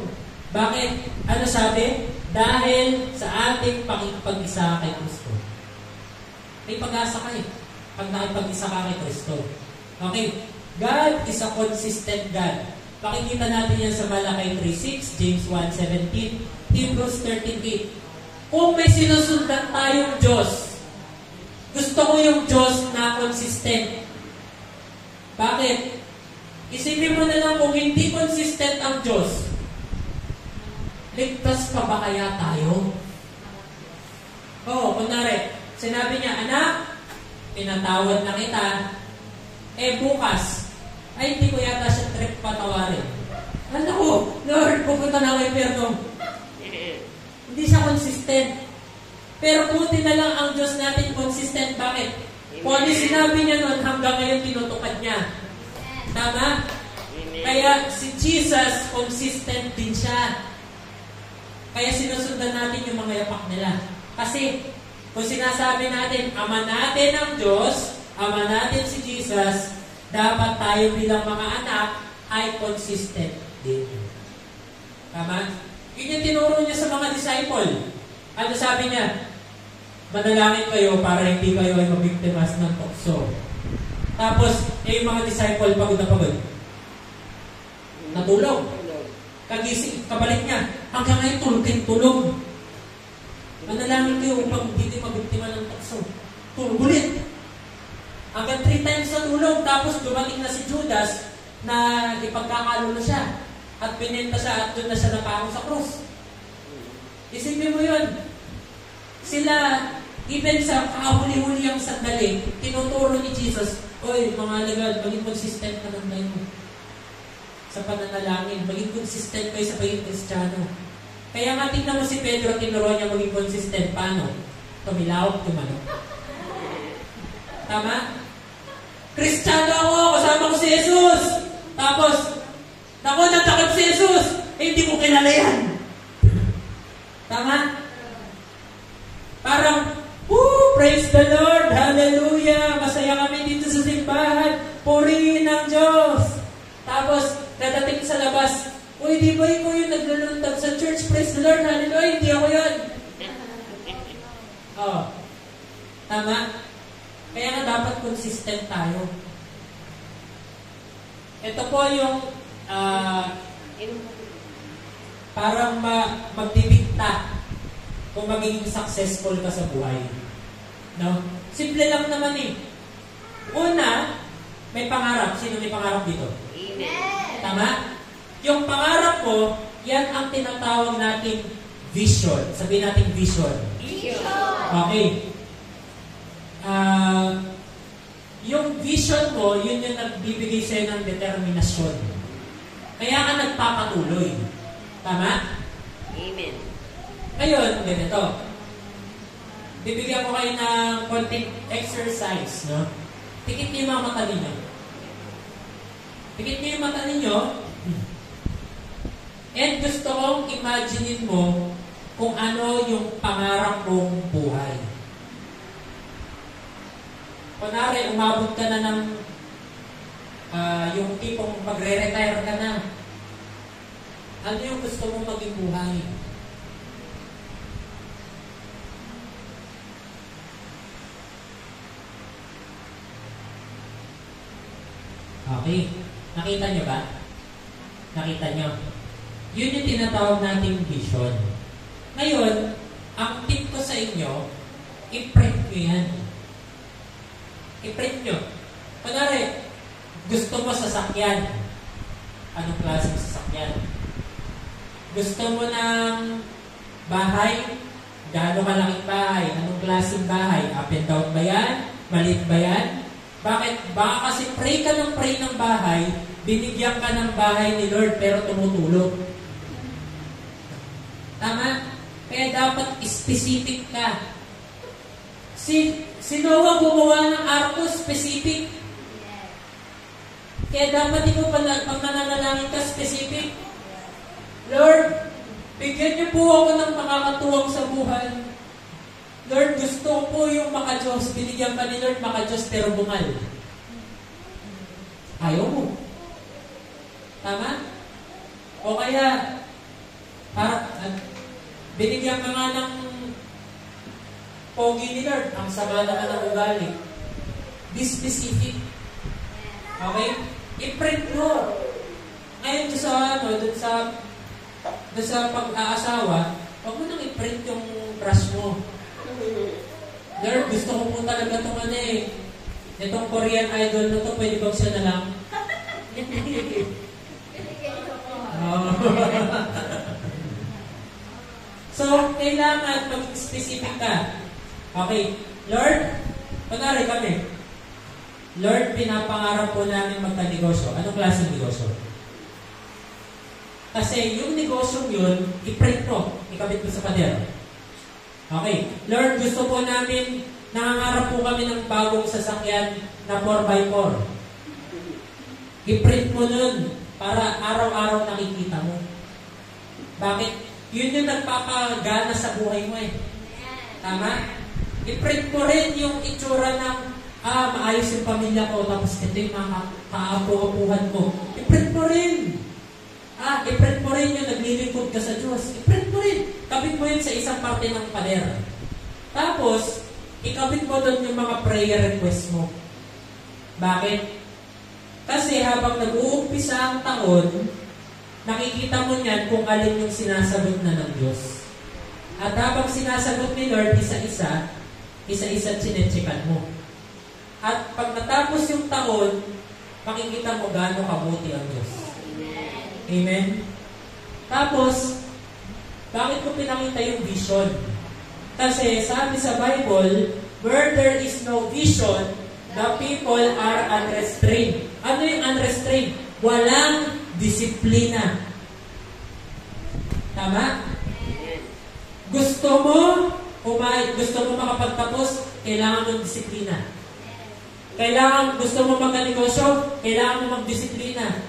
Bakit? Ano sabi? Dahil sa ating pakikipag-isa kay Kristo. May pag-asa ka eh. Pag nakipag-isa ka kay Kristo. Okay. God is a consistent God. Pakikita natin yan sa Malakay 3:6, James 1:17, Hebrews 13:8. Kung may sinusundan tayong Diyos, gusto ko yung Diyos na consistent. Bakit? Isipin mo na lang kung hindi consistent ang Diyos, ligtas pa ba kaya tayo? Oo, kunwari, sinabi niya, anak, pinatawad na kita, bukas, ay hindi ko yata siya trip patawarin. Ano ko, Lord, pupunta na ako impyerno. Hindi siya consistent. Pero buti na lang ang Diyos natin consistent. Bakit? Kung ano sinabi niya noon, hanggang ngayon tinutupad niya. Tama? Kaya si Jesus, consistent din siya. Kaya sinusundan natin yung mga yapak nila. Kasi, kung sinasabi natin, Ama natin ang Diyos, Ama natin si Jesus, dapat tayo bilang mga anak ay consistent din. Tama? Yun yung tinuro niya sa mga disciple. Ano sabi niya? Manalangin kayo para hindi kayo ay mabiktimas ng tukso. Tapos, yung mga disciple pagod na pagod. Natulog. Kagising, kabalik niya. Hanggang ngayon, tulog. Manalangin kayo upang hindi mabiktima ng tukso. Tulog ulit. Hanggang 3 times na tulog. Tapos, dumating na si Judas na ipagkakalulo siya. At pinenta siya at doon na siya napako sa krus. Isipin mo yun. Sila, even sa kahuli-huli ang sandali, tinuturo ni Jesus, oy, mga alagad, maging consistent ka ng tayo mo. Sa pananalangin, maging consistent kayo sa pagiging Kristiyano. Kaya nga tingnan mo si Pedro, tinuro niya maging consistent. Paano? Tumilawak, tumano. Tama? Kristiyano ako, kasama ko si Jesus. Tapos, naku, natakot si Jesus. Hindi ko kilala yan. Tama? Parang, praise the Lord, hallelujah, masaya kami dito sa simbahan, purihin ang Diyos. Tapos, dadating sa labas, uy, di ba ikaw yung nagluluntag sa church, praise the Lord, hallelujah, hindi ako yun. Oh. Tama? Kaya nga dapat consistent tayo. Ito po yung parang magdidikta kung magiging successful ka sa buhay. No? Simple lang naman eh. Una, may pangarap. Sino may pangarap dito? Amen. Tama? Yung pangarap mo, yan ang tinatawag nating vision. Sabihin natin vision. Vision. Okay. Yung vision mo, yun yung nagbibigay sa'yo ng determinasyon. Kaya ka nagpapatuloy. Tama? Amen. Ngayon, ganito. Bibigyan ko kayo ng konting exercise, no? Tikit niyo yung mga mata ninyo. Tikit niyo yung mata ninyo. And gusto kong imaginein mo kung ano yung pangarap mong buhay. Kunwari, umabot ka na ng yung tipong magre-retire ka na. Ano yung gusto mong maging buhay? Okay. Nakita nyo ba? Nakita nyo? Yun yung tinatawag nating vision. Ngayon, ang tip ko sa inyo, i-print nyo yan. I-print nyo. Kunwari, gusto mo sasakyan. Anong klaseng sasakyan? Gusto mo ng bahay? Gaano kalaking bahay? Anong klaseng bahay? Up and down ba yan? Maliit ba yan? Bakit? Baka kasi pray ka ng bahay, binigyan ka ng bahay ni Lord pero tumutulog. Tama? Kaya dapat specific ka. Si Noah gumawa ng arko specific. Kaya dapat ikaw pag nananalangin ka specific. Lord, bigyan niyo po ako ng makakatuwang sa buhay. Lord, gusto ko po yung maka-Diyos. Binigyan ka ni Lord maka-Diyos pero bungal. Ayaw mo. Tama? O kaya, Binigyan ka nga ng pogi ni Lord, ang sama naman ng ugali. Be specific. Okay? I-print mo. Ngayon doon sa pag-aasawa, huwag mo nang i-print yung crush mo. Lord, gusto ko po talaga itong itong Korean idol na to, pwede bang siya na lang? So, kailangan maging specific ka. Okay, Lord, kunwari kami, Lord, pinapangarap po namin magka-negosyo. Anong klaseng negosyo? Kasi yung negosyo yun, i-print mo, ikabit mo sa pader. Okay, Lord, gusto po namin, nangangarap po kami ng bagong sasakyan na 4x4. I-print mo nun para araw-araw nakikita mo. Bakit? Yun yung nagpapagana sa buhay mo eh. Tama? I-print mo rin yung itsura ng maayos yung pamilya ko, tapos ito yung mga kaapu-apuhan ko. I-print mo rin. I-print mo rin yung naglilingkod ka sa Diyos. I-print mo rin. Kabit mo yun sa isang parte ng pader. Tapos, ikabit mo doon yung mga prayer request mo. Bakit? Kasi habang nag-uumpisa ang taon, nakikita mo niyan kung alin yung sinasagot na ng Diyos. At habang sinasagot ni Lord, isa-isa chinechekan mo. At pag natapos yung taon, makikita mo gaano kabuti ang Diyos. Amen? Tapos, bakit ko pinakita yung vision? Kasi sabi sa Bible, where there is no vision, the people are unrestrained. Ano yung unrestrained? Walang disiplina. Tama? Gusto mo makapagtapos, kailangan mong disiplina. Gusto mo magka-negosyo, kailangan mo magdisiplina.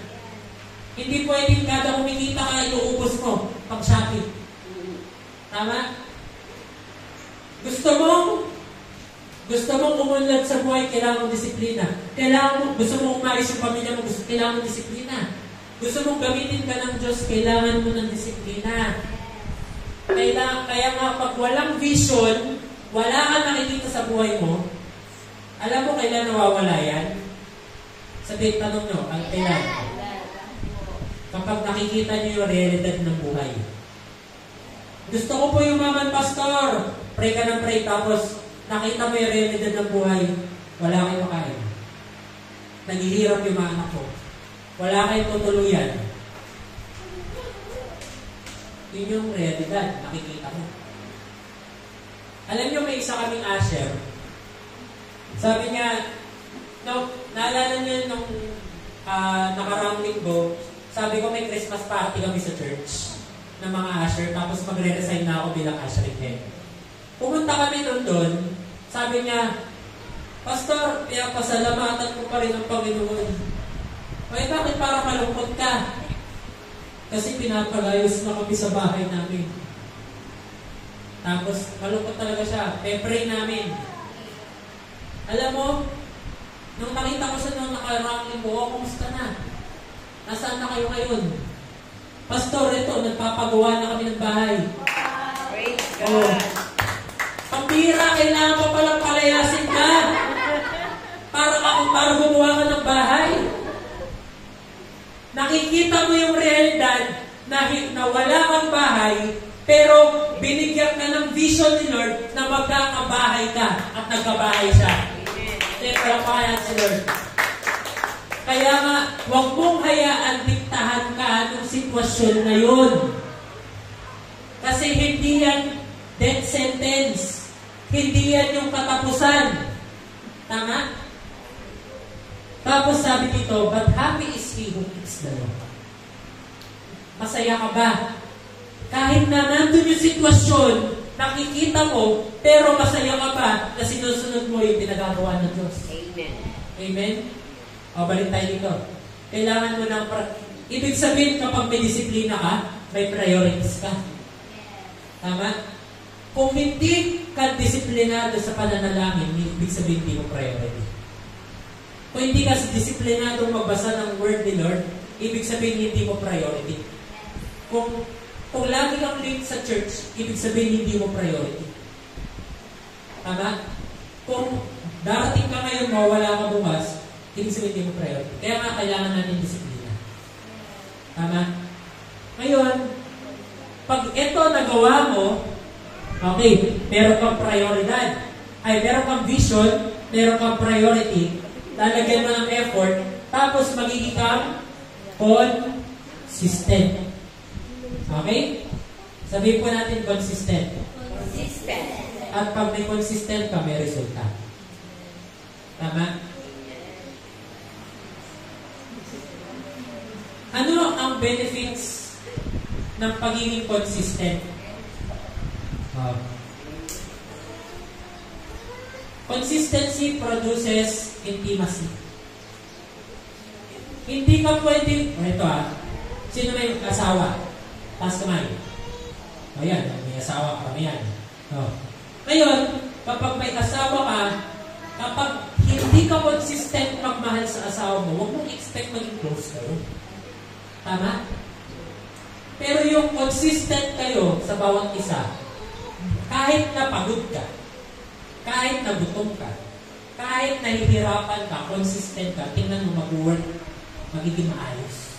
Hindi pwedeng kada kumikita ka, iuubos mo pag shopping. Tama? Gusto mong umunlad sa buhay, kailangan mong disiplina. Gusto mong umalis yung pamilya mo, kailangan mong disiplina. Gusto mong gamitin ka ng Diyos, kailangan mo ng disiplina. Kaya nga, pag walang vision, wala kang nakikita sa buhay mo, alam mo kailan nawawala yan? Sabihin, tanong nyo, kailan? Kapag nakikita niyo yung realidad ng buhay. Gusto ko po yumaman, Pastor. Pray ka ng pray, tapos nakita mo yung realidad ng buhay, wala kayong makain. Naghihirap yung mga anak ko. Wala kayong tutuluyan. Yun yung realidad, nakikita mo. Alam niyo, may isa kaming usher. Sabi niya, naalala niyo nung nakaraang linggo, sabi ko may Christmas party kami sa church ng mga usher, tapos magre-resign na ako bilang ushering head. Pumunta kami doon, sabi niya, Pastor, pasalamatan ko pa rin ang Panginoon. Bakit parang malungkot ka? Kasi pinapalayos na kami sa bahay namin. Tapos, malungkot talaga siya. Pe-pray namin. Alam mo, nung nakita ko siya nung nakaraang linggo, kumusta na? Nasaan na kayo ngayon? Pastor, ito, nagpapagawa na kami ng bahay. Praise God. Pambira, kailangan mo palang palayasin ka. Para gumawa ka ng bahay. Nakikita mo yung realidad na wala kang bahay, pero binigyan ka ng vision ni Lord na magkakabahay ka at nagkabahay siya. Palapakan si Lord. Kaya nga, huwag mong hayaan diktahan ka ng sitwasyon na yun. Kasi hindi yan death sentence. Hindi yan yung katapusan. Tama? Tapos sabi dito, but happy is he who keeps the law. Masaya ka ba? Kahit na nandun yung sitwasyon, nakikita mo, pero masaya ka ba na sinusunod mo yung pinagagawa ng Diyos? Amen. Amen? O, balik tayo dito. Kailangan mo ng ibig sabihin, kapag may disiplina ka, may priorities ka. Tama? Kung hindi ka disiplinado sa pananalangin, ibig sabihin hindi mo priority. Kung hindi ka disiplinado magbasa ng word ni Lord, ibig sabihin hindi mo priority. Kung Kung lagi kang late sa church, ibig sabihin hindi mo priority. Tama? Kung darating ka ngayon, mawala ka bukas, ibig sabihin hindi mo priority. Kaya nga, kailangan natin disiplina. Tama? Ngayon, pag ito nagawa mo, okay, meron kang prioridad. Meron kang vision, meron kang priority, lalagyan mo ng effort, tapos magiging kang consistent. Okay? Sabihin po natin consistent. Consistent. At pag may consistent ka, may resulta. Tama? Ano ang benefits ng pagiging consistent? Consistency produces intimacy. Hindi ka pwedeng, sino may asawa? Taas kamay. Ayan, may asawa ka, yan. Ngayon, kapag may asawa ka, kapag hindi ka consistent magmahal sa asawa mo, huwag mong expect maging close kayo. Tama? Pero yung consistent kayo sa bawat isa, kahit na pagod ka, kahit na gutom ka, kahit nahihirapan ka, consistent ka, tingnan mo mag-work, magiging maayos.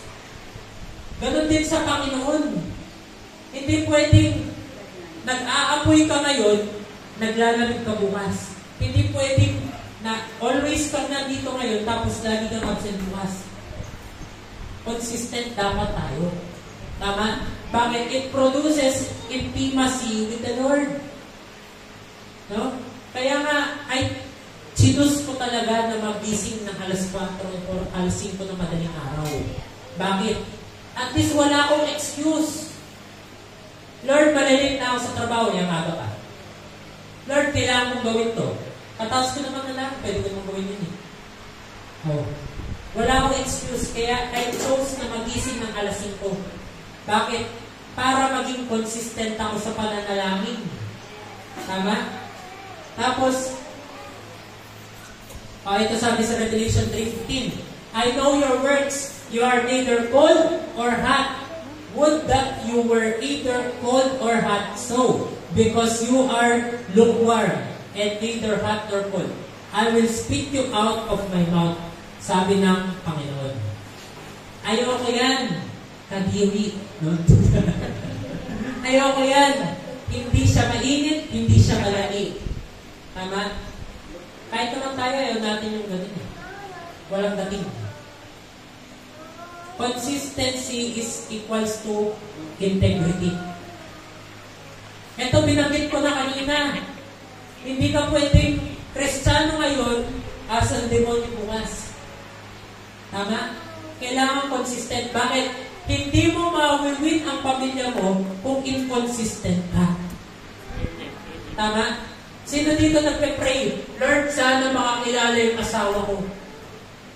Ganon din sa Panginoon. Hindi pwedeng nag-aapoy ka ngayon, naglalamig ka bukas. Hindi pwedeng na always kang nandito ngayon, tapos lagi kang absent bukas. Consistent dapat tayo. Tama? Bakit? It produces intimacy with the Lord. No? Kaya nga, sinus ko talaga na magising ng alas 4 o alas 5 ng madaling araw. Bakit? At least wala akong excuse. Lord, malilate na ako sa trabaho. Yung aga ka. Lord, kailangan kong gawin to. Kataos ko naman na lang, pwede ko naman gawin yun eh. Wala akong excuse. Kaya I chose na magising ng alas 5. Bakit? Para maging consistent ako sa pananalangin. Tama? Tapos, ito sabi sa Revelation 3:15, I know your works. You are neither cold or hot. Would that you were either cold or hot. So, because you are lukewarm and neither hot nor cold, I will spit you out of my mouth. Sabi ng Panginoon. Ayoko yan. Kadiri. No? Ayoko yan. Hindi siya mainit, hindi siya malamig. Tama? Kahit naman tayo, ayaw natin yung ganun. Walang dating. Consistency is equals to integrity. Ito, binanggit ko na kanina. Hindi ka pwedeng Kristiyano ngayon, asal demonyo bukas. Tama? Kailangan consistent. Bakit? Hindi mo ma-win ang pamilya mo kung inconsistent ka. Tama? Sino dito nagpe-pray? Lord, sana makakilala yung asawa ko.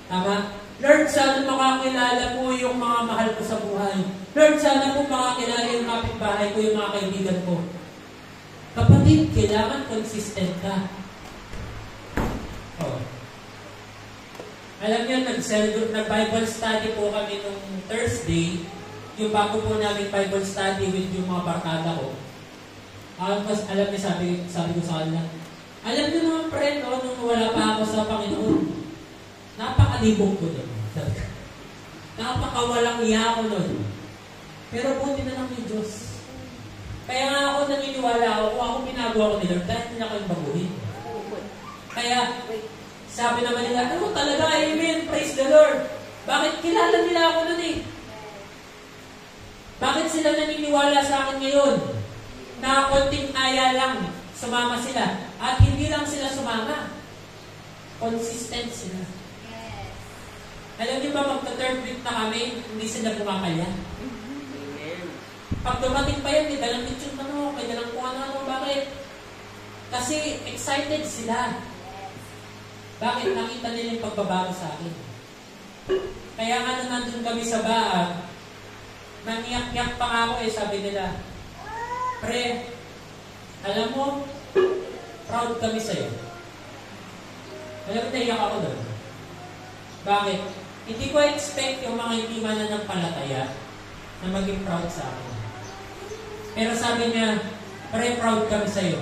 Tama? Lord, sana makakilala po yung mga mahal ko sa buhay. Lord, sana po makakilala yung kapitbahay ko, yung mga kaibigan ko. Kapatid, kailangan consistent ka. Alam niyo, nag-Bible study po kami nung Thursday, yung bago po namin Bible study with yung mga barkada ko. Alam niyo, sabi ko sa kanila, alam niyo naman, friend, nung wala pa ako sa Panginoon, napakalibog ko doon. Napakawalang iya ko doon. Pero buti na lang yung Diyos. Kaya nga ako naniniwala ako, kung ako pinagawa ko ni Lord, dahil hindi na kayong baguhin. Kaya, sabi naman nila, ano talaga, amen, praise the Lord. Bakit kilala nila ako nun eh? Bakit sila naniniwala sa akin ngayon? Na konting aya lang, sumama sila. At hindi lang sila sumama. Consistent sila. Alam niyo ba, magta-third week na kami, hindi sila bumakalya. Pag dumating pa yan, may dalang lechon manok, may dalang kung ano-ano. Bakit? Kasi excited sila. Bakit? Nakita nila yung pagbabago sa akin. Kaya nga nung nandun kami sa baag, nangiyak-yak pa nga ako sabi nila, Pre, alam mo, proud kami sa'yo. Alam mo, naiyak ako doon. Bakit? Hindi ko expect yung mga hindi mananampalataya na maging proud sa akin. Pero sabi niya, very proud kami sa'yo.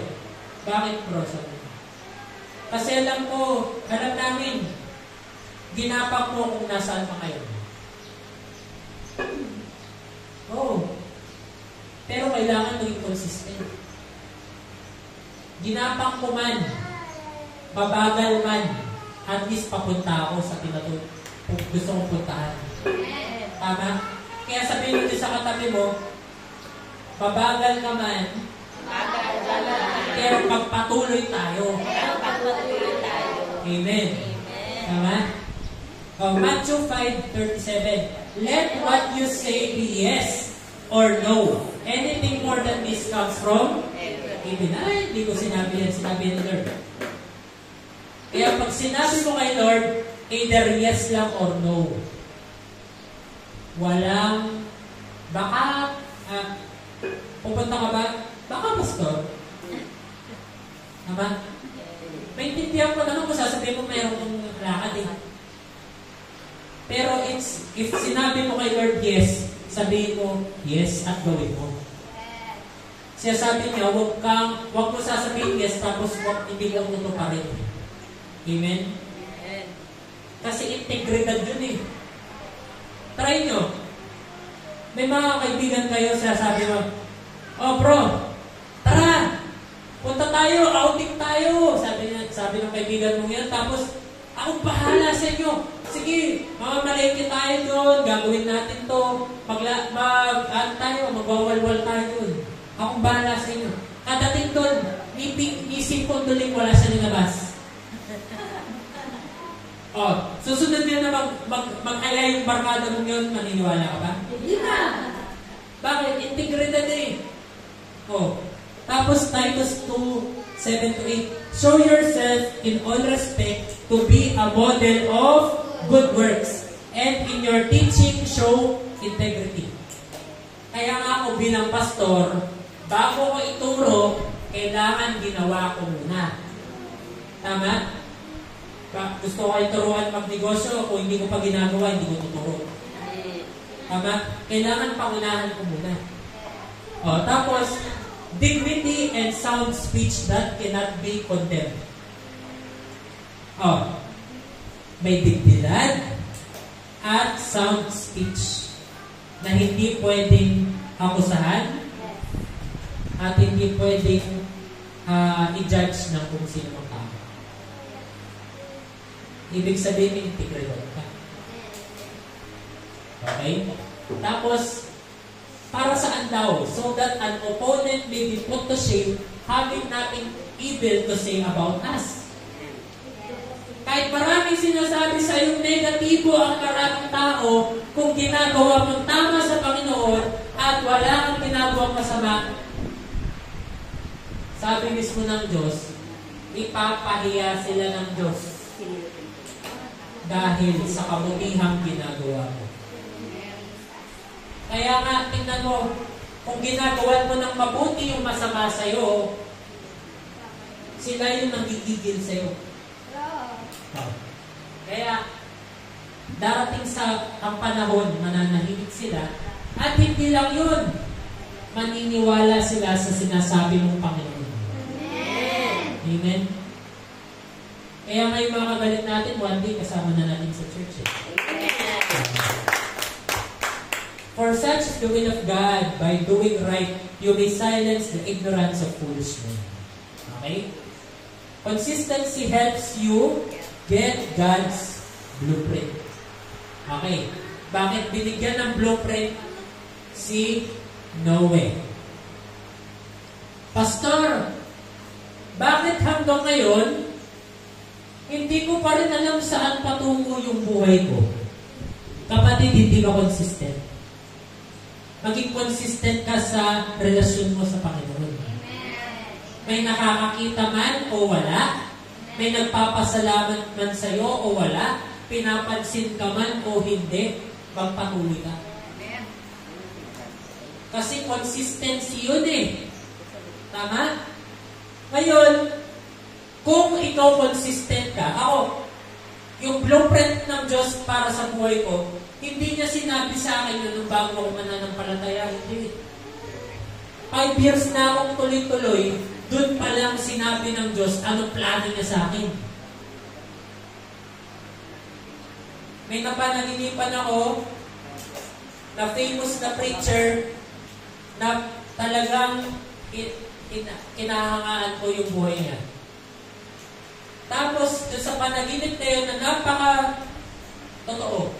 Bakit, bro? Sabi niya. Kasi alam namin, ginapak mo kung nasaan pa kayo. Oh. Pero kailangan maging consistent. Ginapak ko man, mabagal man, at least papunta ako sa gusto kong puntahan. Tama? Kaya sabihin mo din sa katabi mo, mabagal ka man, pero magpatuloy tayo. Amen. Tama? Matthew 5:37. Let what you say be yes or no. Anything more than this comes from Amen. Ay, hindi ko sinabi yan. Sinabi ni Lord. Kaya pag sinabi mo kay Lord, either yes lang or no. Walang, baka, pupunta ka ba? Baka, pastor. Tama? Maintindihan ko naman kung sasabihin mo mayroon kong lakad eh. Pero if sinabi mo kay Lord yes, sabihin mo yes at gawin mo. Siya sabi niya, wag mo sasabihin yes tapos hindi lang mo pa rin. Amen? Kasi integridad yun eh. Try nyo. May mga kaibigan kayo, sasabi mo, oh bro, tara, punta tayo, outing tayo. Sabi ng kaibigan mo yan, tapos akong bahala sa inyo. Sige, mamamalengke tayo doon, gagawin natin to. Magwawalwal tayo doon. Akong bahala sa inyo. Kadating doon, isip ko doon wala siya nilabas. Oh, susunod niya na mag-alay yung barkada mong yun, maniniwala ka ba? Hindi na. Bakit? Integridad eh. Oh, tapos Titus 2:7-8. Show yourself in all respect to be a model of good works, and in your teaching show integrity. Kaya nga ako bilang pastor, bago ko ituro, kailangan ginawa ko muna. Tama? Gusto ko ituruan magnegosyo, kung hindi ko pa ginagawa, hindi ko tuturo. Tama? Kailangan pangunahan ko muna. O, tapos, dignity and sound speech that cannot be condemned. O, may dignidad at sound speech na hindi pwedeng akusahan at hindi pwedeng i-judge ng kung sino mang tao. Ibig sabihin, integridad ka. Okay? Tapos, para saan daw? So that an opponent may be put to shame, having nothing evil to say about us. Kahit maraming sinasabi sa iyong negatibo ang maraming tao, kung ginagawa mong tama sa Panginoon at wala kang ginagawang masama, sabi mismo ng Diyos, ipapahiya sila ng Diyos dahil sa kabutihang ginagawa mo. Kaya nga, tingnan mo, kung ginagawa mo ng mabuti yung masama sa'yo, sila yung nanggigigil sa'yo. Kaya, darating sa ang panahon, mananahimik sila, at hindi lang yun, maniniwala sila sa sinasabi ng Panginoon. Amen. Amen. Kaya ngayon mga kagalit natin, one day kasama na natin sa church. For such is the will of God, by doing right, you may silence the ignorance of foolish men. Okay? Consistency helps you get God's blueprint. Okay. Bakit binigyan ng blueprint si Noe? Pastor, bakit hanggang ngayon hindi ko pa rin alam saan patungo yung buhay ko? Kapatid, hindi ka consistent. Maging consistent ka sa relasyon mo sa Panginoon. May nakakakita man o wala, may nagpapasalamat man sa'yo o wala, pinapansin ka man o hindi, magpatuloy ka. Kasi consistency yun eh. Tama? Ngayon, kung ikaw consistent ka, ako, yung blueprint ng Diyos para sa buhay ko, hindi niya sinabi sa akin yun nung bago ako mananampalataya, hindi. 5 years na akong tuloy-tuloy, doon pa lang sinabi ng Diyos anong plano niya sa akin. May napanaginipan ako na famous na preacher na talagang kinahangaan ko yung buhay niya. Tapos, doon sa panaginip na yun na napaka-totoo.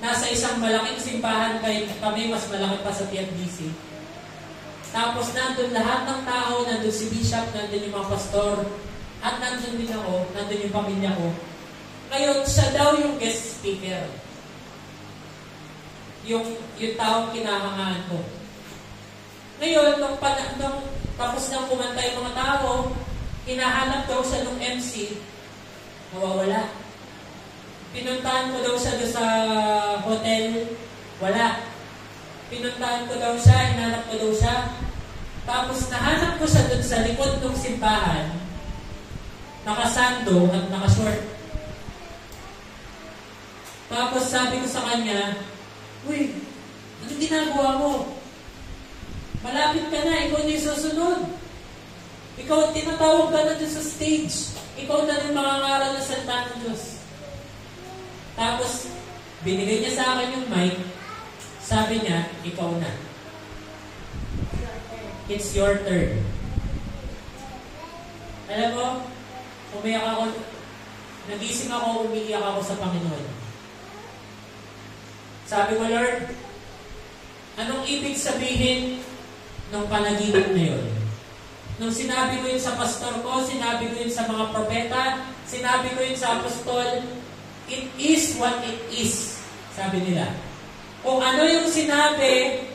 Nasa isang malaking simbahan kami, mas malaki pa sa PFDC. Tapos, nandun lahat ng tao, nandun si Bishop, nandun yung mga pastor, at nandun din ako, nandun yung pamilya ko. Ngayon, siya daw yung guest speaker. Yung taong kinahangaan ko. Ngayon, nung tapos nang kumanta yung mga tao, hinahanap daw siya ng MC, nawawala. Pinuntahan ko daw siya doon sa hotel, wala. Pinuntahan ko daw siya, hinanap ko daw siya. Tapos nahanap ko siya doon sa likod ng simbahan, nakasando at nakashort. Tapos sabi ko sa kanya, "Uy, ano ginagawa mo? Malapit ka na, ikaw na yung susunod. Ikaw, tinatawag ka na dun sa stage. Ikaw na rin makangaral ng salita ng Diyos." Tapos, binigay niya sa akin yung mic. Sabi niya, "Ikaw na. It's your turn." Alam mo, umiyak ako, nagising ako, umiiyak ako sa Panginoon. Sabi ko, "Lord, anong ibig sabihin ng panaginip na yun?" Nung sinabi ko yun sa pastor ko, sinabi ko yun sa mga propeta, sinabi ko yun sa apostol, it is what it is, sabi nila. Kung ano yung sinabi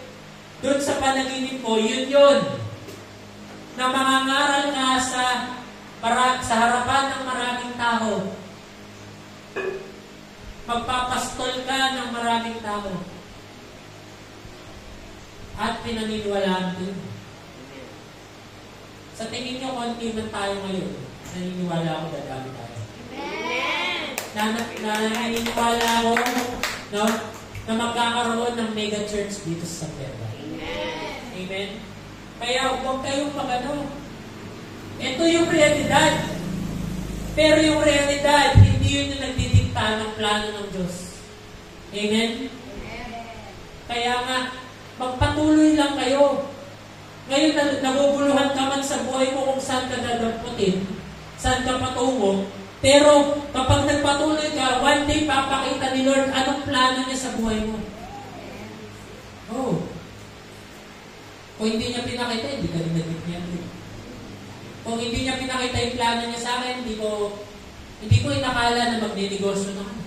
doon sa panaginip ko, yun yun. Na mangangaral ka sa harapan ng maraming tao. Magpapastol ka ng maraming tao. At pinaniniwalaan ko yun. Sa tingin nyo, konti man tayo ngayon, naniniwala ako dadami tayo. Naniniwala ako na magkakaroon ng mega church dito sa Santiago. Amen? Kaya huwag kayong magano. Ito yung realidad. Pero yung realidad, hindi yun yung nagdidikta ng plano ng Diyos. Amen? Kaya nga, magpatuloy lang kayo. Ngayon, naguguluhan ka man sa buhay mo kung saan ka dadamputin, saan ka patungo. Pero kapag nagpatuloy ka, one day papakita ni Lord anong plano niya sa buhay mo. Oh. Kung hindi niya pinakita, hindi ka rin nag-ignyan. Kung hindi niya pinakita yung plano niya sa akin, hindi ko inakala na magninegosyo na ako.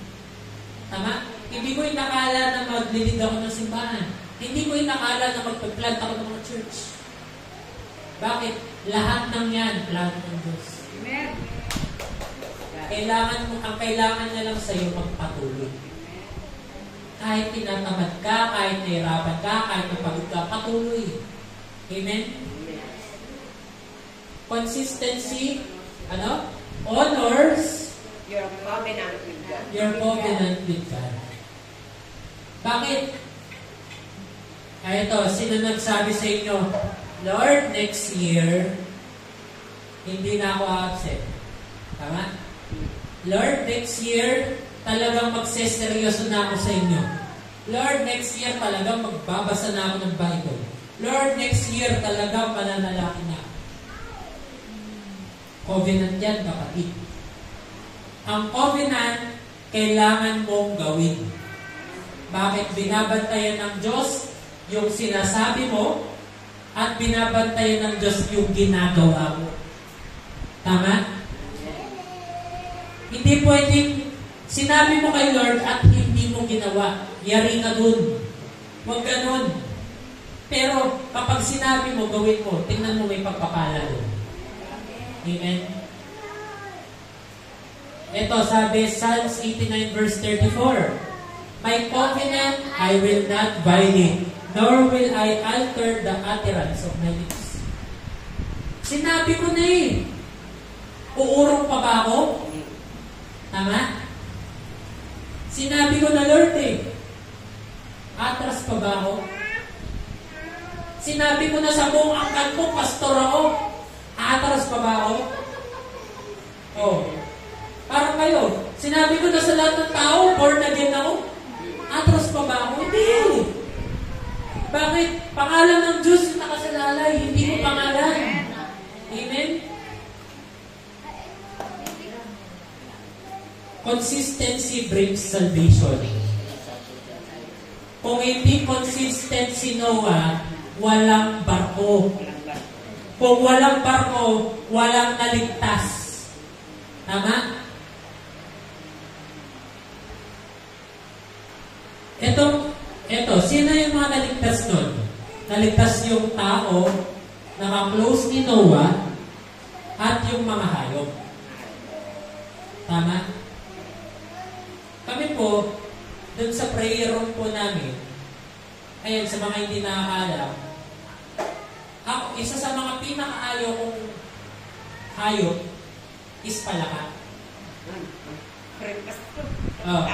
Tama? Hindi ko inakala na maglilid ako ng simbahan. Hindi ko inakala na magpaplant ako ng mga church. Bakit? Lahat ng yan, plano ng Diyos. Amen. Ang kailangan niya lang sa'yo magpatuloy. Kahit tinatamad ka, kahit nahirapan ka, kahit napagod ka, patuloy. Amen? Consistency, honors your covenant with God. Your covenant with God. Bakit? Ito, sino nagsabi sa inyo, "Lord, next year, hindi na ako absent." Tama? "Lord, next year, talagang magseseryoso na ako sa inyo." "Lord, next year, talagang magbabasa na ako ng Bible." "Lord, next year, talagang mananalaki na ako." Covenant yan, kapatid. Ang covenant, kailangan mong gawin. Bakit? Binabantayan ng Diyos yung sinasabi mo at binabantayan ng Diyos yung ginagawa mo. Tama? Hindi pwedeng sinabi mo kay Lord at hindi mo ginawa. Yari ka dun. Huwag ganun. Pero kapag sinabi mo, gawin mo, tingnan mo may pagpapala dun. Amen? Ito sabi, Psalms 89 verse 34, "My covenant I will not violate, nor will I alter the utterance of my lips." Sinabi ko na eh. Uurong pa ba ako? Tama? Sinabi ko na, Lord eh. Atras pa ba ako? Sinabi ko na sa buong angkan ko, pastor ako. Aatras pa ba ako? Oh. Parang kayo, sinabi ko na sa lahat ng tao, born again ako. Atras pa ba ako? Hindi. Bakit? Pangalan ng Diyos yung nakasalalay, hindi mo pangalan. Amen? Consistency brings salvation. Kung hindi consistent si Noah, walang barko. Kung walang barko, walang naligtas. Tama? Ito, sino yung mga naligtas nun? Naligtas yung tao, naka-close ni Noah, at yung mga hayop. Tama? Kami po, dun sa prayer room po namin, ayan, sa mga hindi nakakaalam, ako, isa sa mga pinakaayaw kong hayop is palaka. Oh,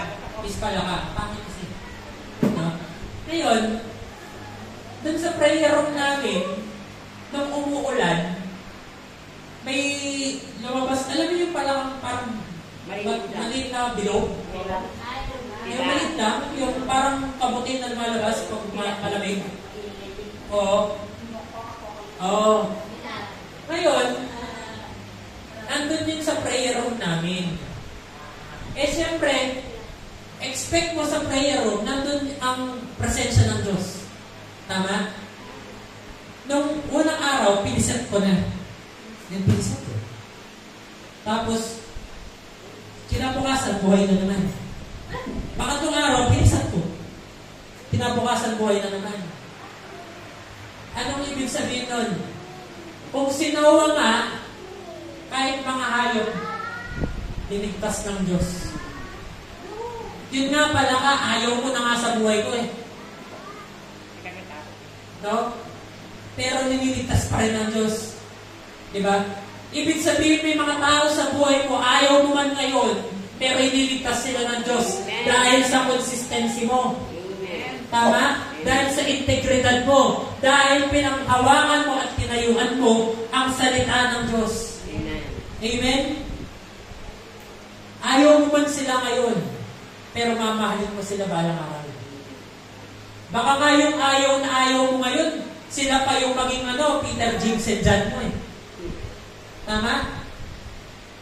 is palaka. Pangit kasi. No? Ngayon, dun sa prayer room namin, nung umuulan, may lumabas, alam mo yung parang maliit na bilog? Yung maliit lang, yung parang kabutin na lumalabas pag malamig. Oo. Oo. Ngayon, nandun yun sa prayer room namin. Eh, siyempre, expect mo sa prayer room, nandun ang presensya ng Diyos. Tama? Nung unang araw, piniset ko na. Yan, piniset ko. Tapos, kinabukasan, buhay na naman. Pangatlong araw, piniset ko. Kinabukasan, buhay na naman. Anong ibig sabihin nun? Kung si Noah nga, kahit mga hayop, dinigtas ng Diyos. Yun nga pala ka, ayaw ko na nga sa buhay ko eh. No? Pero nililigtas pa rin ng Diyos. Diba? Ibig sabihin may mga tao sa buhay mo, ayaw mo man ngayon, pero iniligtas sila ng Diyos dahil sa consistency mo. Tama? Dahil sa integridad mo. Dahil pinanghawakan mo at tinayuan mo ang salita ng Diyos. Amen? Ayaw mo man sila ngayon, pero mamahalin mo sila balang araw. Baka nga yung ayaw mo ngayon, sila pa yung maging Peter, James, and John mo eh. Tama?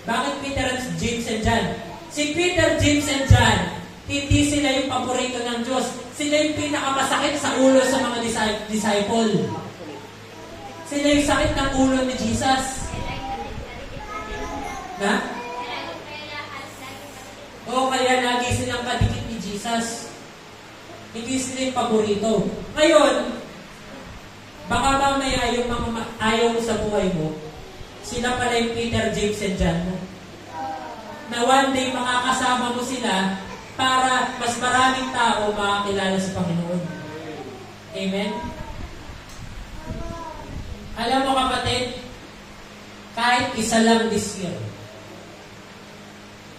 Bakit Peter, James, and John? Si Peter, James, and John, hindi sila yung paborito ng Diyos. Sila yung pinakamasakit sa ulo sa mga disciple. Sila yung sakit ng ulo ni Jesus. Na? O kaya lagi silang kadikit ni Jesus. Hindi sila yung paborito. Ngayon, baka mamaya yung mga ayaw mo sa buhay mo, sila pala yung Peter, James, and John mo. Na one day makakasama mo sila para mas maraming tao makakilala sa Panginoon. Amen? Alam mo kapatid, kahit isa lang this year,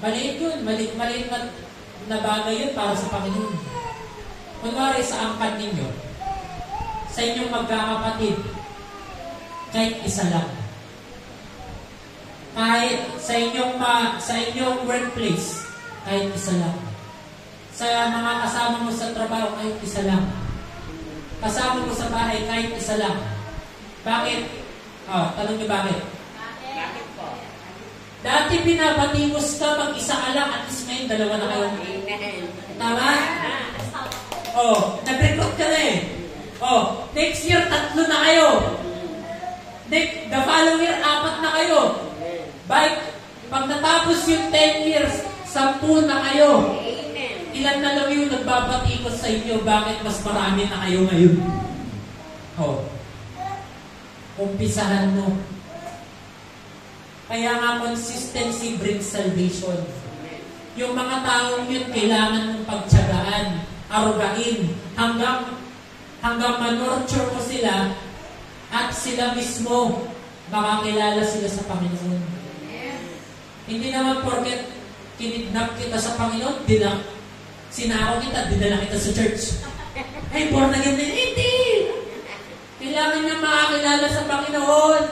maliit yun, maliit na bagay yun para sa Panginoon. Kunwari sa angkan ninyo, sa inyong magkakapatid, kahit isa lang. Kahit sa inyong workplace, kahit isa lang. Sa mga kasama mo sa trabaho, kahit isa lang. Kasama mo sa bahay, kahit isa lang. Bakit? Tanong niyo bakit? Bakit po? Dati pinabatimos ka, mag-isa ka lang, at least ngayon, dalawa na kayo. Tama? Nag-recruit ka na eh. Next year, 3 na kayo. The following year, 4 na kayo. Pag natapos yung 10 years, 10 na kayo. Ilan na lang yung nagbabatikos sa inyo, bakit mas marami na kayo ngayon? Umpisahan mo. Kaya nga consistency brings salvation. Yung mga taong yun, kailangan mong pagtsagaan, arugain, hanggang manurture mo sila at sila mismo makakilala sila sa Panginoon. Hindi naman porket kinidnap kita sa Panginoon, sinako kita, dinala kita sa church. Ay, born again na yun. Hindi! Kailangan maniwala sa Panginoon.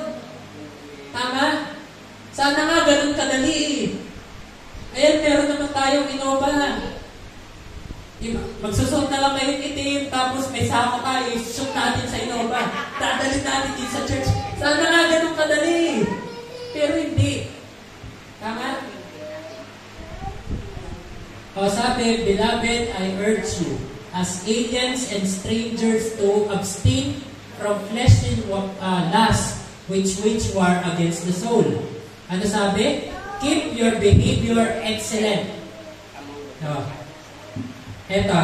Tama? Sana nga ganun kadali eh. Ayan, meron naman tayong Innova. Magsusuot na lang kayo itim, tapos may sako tayo, shoot natin sa Innova. Dadalhin natin din sa church. Sana nga ganun kadali. Pero hindi. Tama? O sabi, Beloved, I urge you, as aliens and strangers, to abstain from fleshly lusts which wage war against the soul. Ano sabi? Keep your behavior excellent. O. Eto,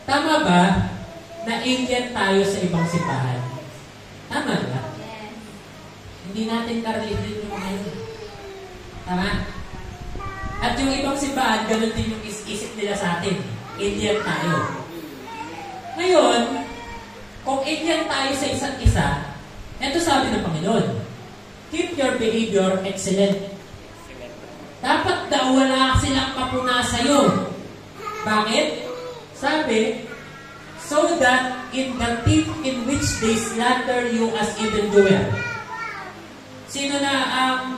tama ba na alien tayo sa ibang simbahan? Tama ba? Hindi natin karilihin yung mga yun. Tama? At yung ibang simbahan, ganun din yung isip nila sa atin. Alien tayo. Ngayon, kung alien tayo sa isa't isa, eto sabi ng Panginoon, keep your behavior excellent. Dapat daw wala silang kapuna sa'yo. Bakit? Sabi, so that in the tip in which they slander you as evildoer. Sino na ang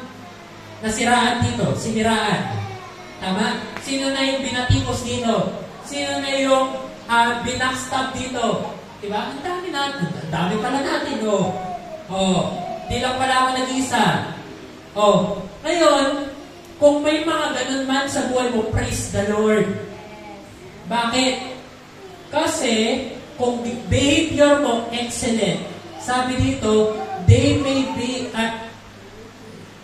nasiraan dito? Siniraan. Tama? Sino na yung binatikos dito? Sino na yung binackstab dito? Diba? Ang dami natin. Ang dami pala natin. Di lang pala ako nag-isa. Ngayon, kung may mga ganun man sa buhay mo, praise the Lord. Bakit? Kasi, kung behavior mo excellent, sabi dito, they may be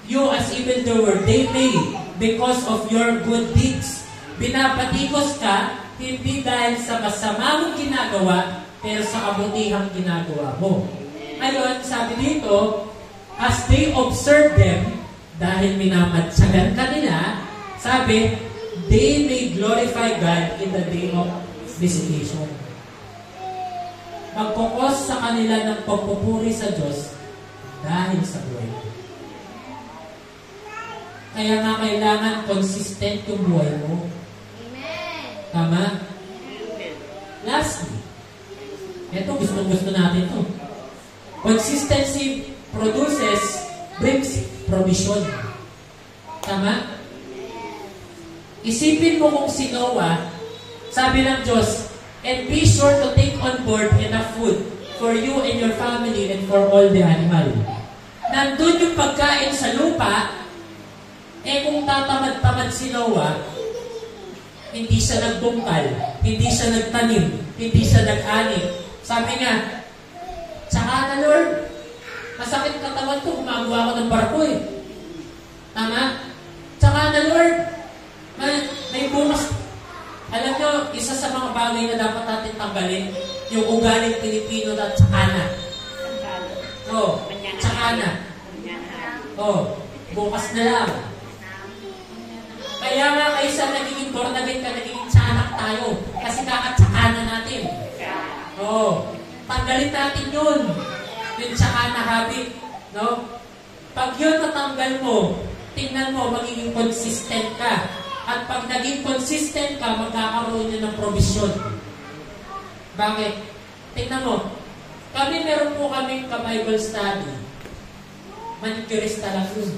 you as evildoer, they may, because of your good deeds. Binabatikos ka, hindi dahil sa masama mong ginagawa, pero sa kabutihang ginagawa mo. Ngayon, sabi dito, as they observe them, dahil minamatsagan ka nila, sabi, they may glorify God in the day of visitation. Magpukos sa kanila ng pagpupuri sa Diyos dahil sa buhay mo. Kaya nga kailangan consistent yung buhay mo. Amen. Tama? Lastly, ito gusto natin to. Consistency brings provision. Tama? Isipin mo kung si Noah, sabi ng Diyos, and be sure to take on board enough food for you and your family and for all the animal. Nandun yung pagkain sa lupa, kung tatamad-tamad si Noah, hindi siya nagbungkal, hindi siya nagtanim, hindi siya nag-ani. Sabi niya, tsaka na Lord, masakit katawan ko, gumagawa ko ng barko eh. Tama? Tsaka na Lord, may bukas. Alam nyo, isa sa mga bagay na dapat natin tanggalin, yung ugaling Pilipino na tsaka na. Tsaka na. Bukas na lang. Kaya nga kaysa nagiging born again ka, nagiging tsanak tayo. Kasi kakatsaka na natin. Tanggalin natin yun. Yung tsaka na habit. Pag yun natanggal mo, tingnan mo, magiging consistent ka. At pag naging consistent ka, magkakaroon yun ng provision. Bakit? Tingnan mo. Meron po kaming ka-Bible study. Manicurista lang yun.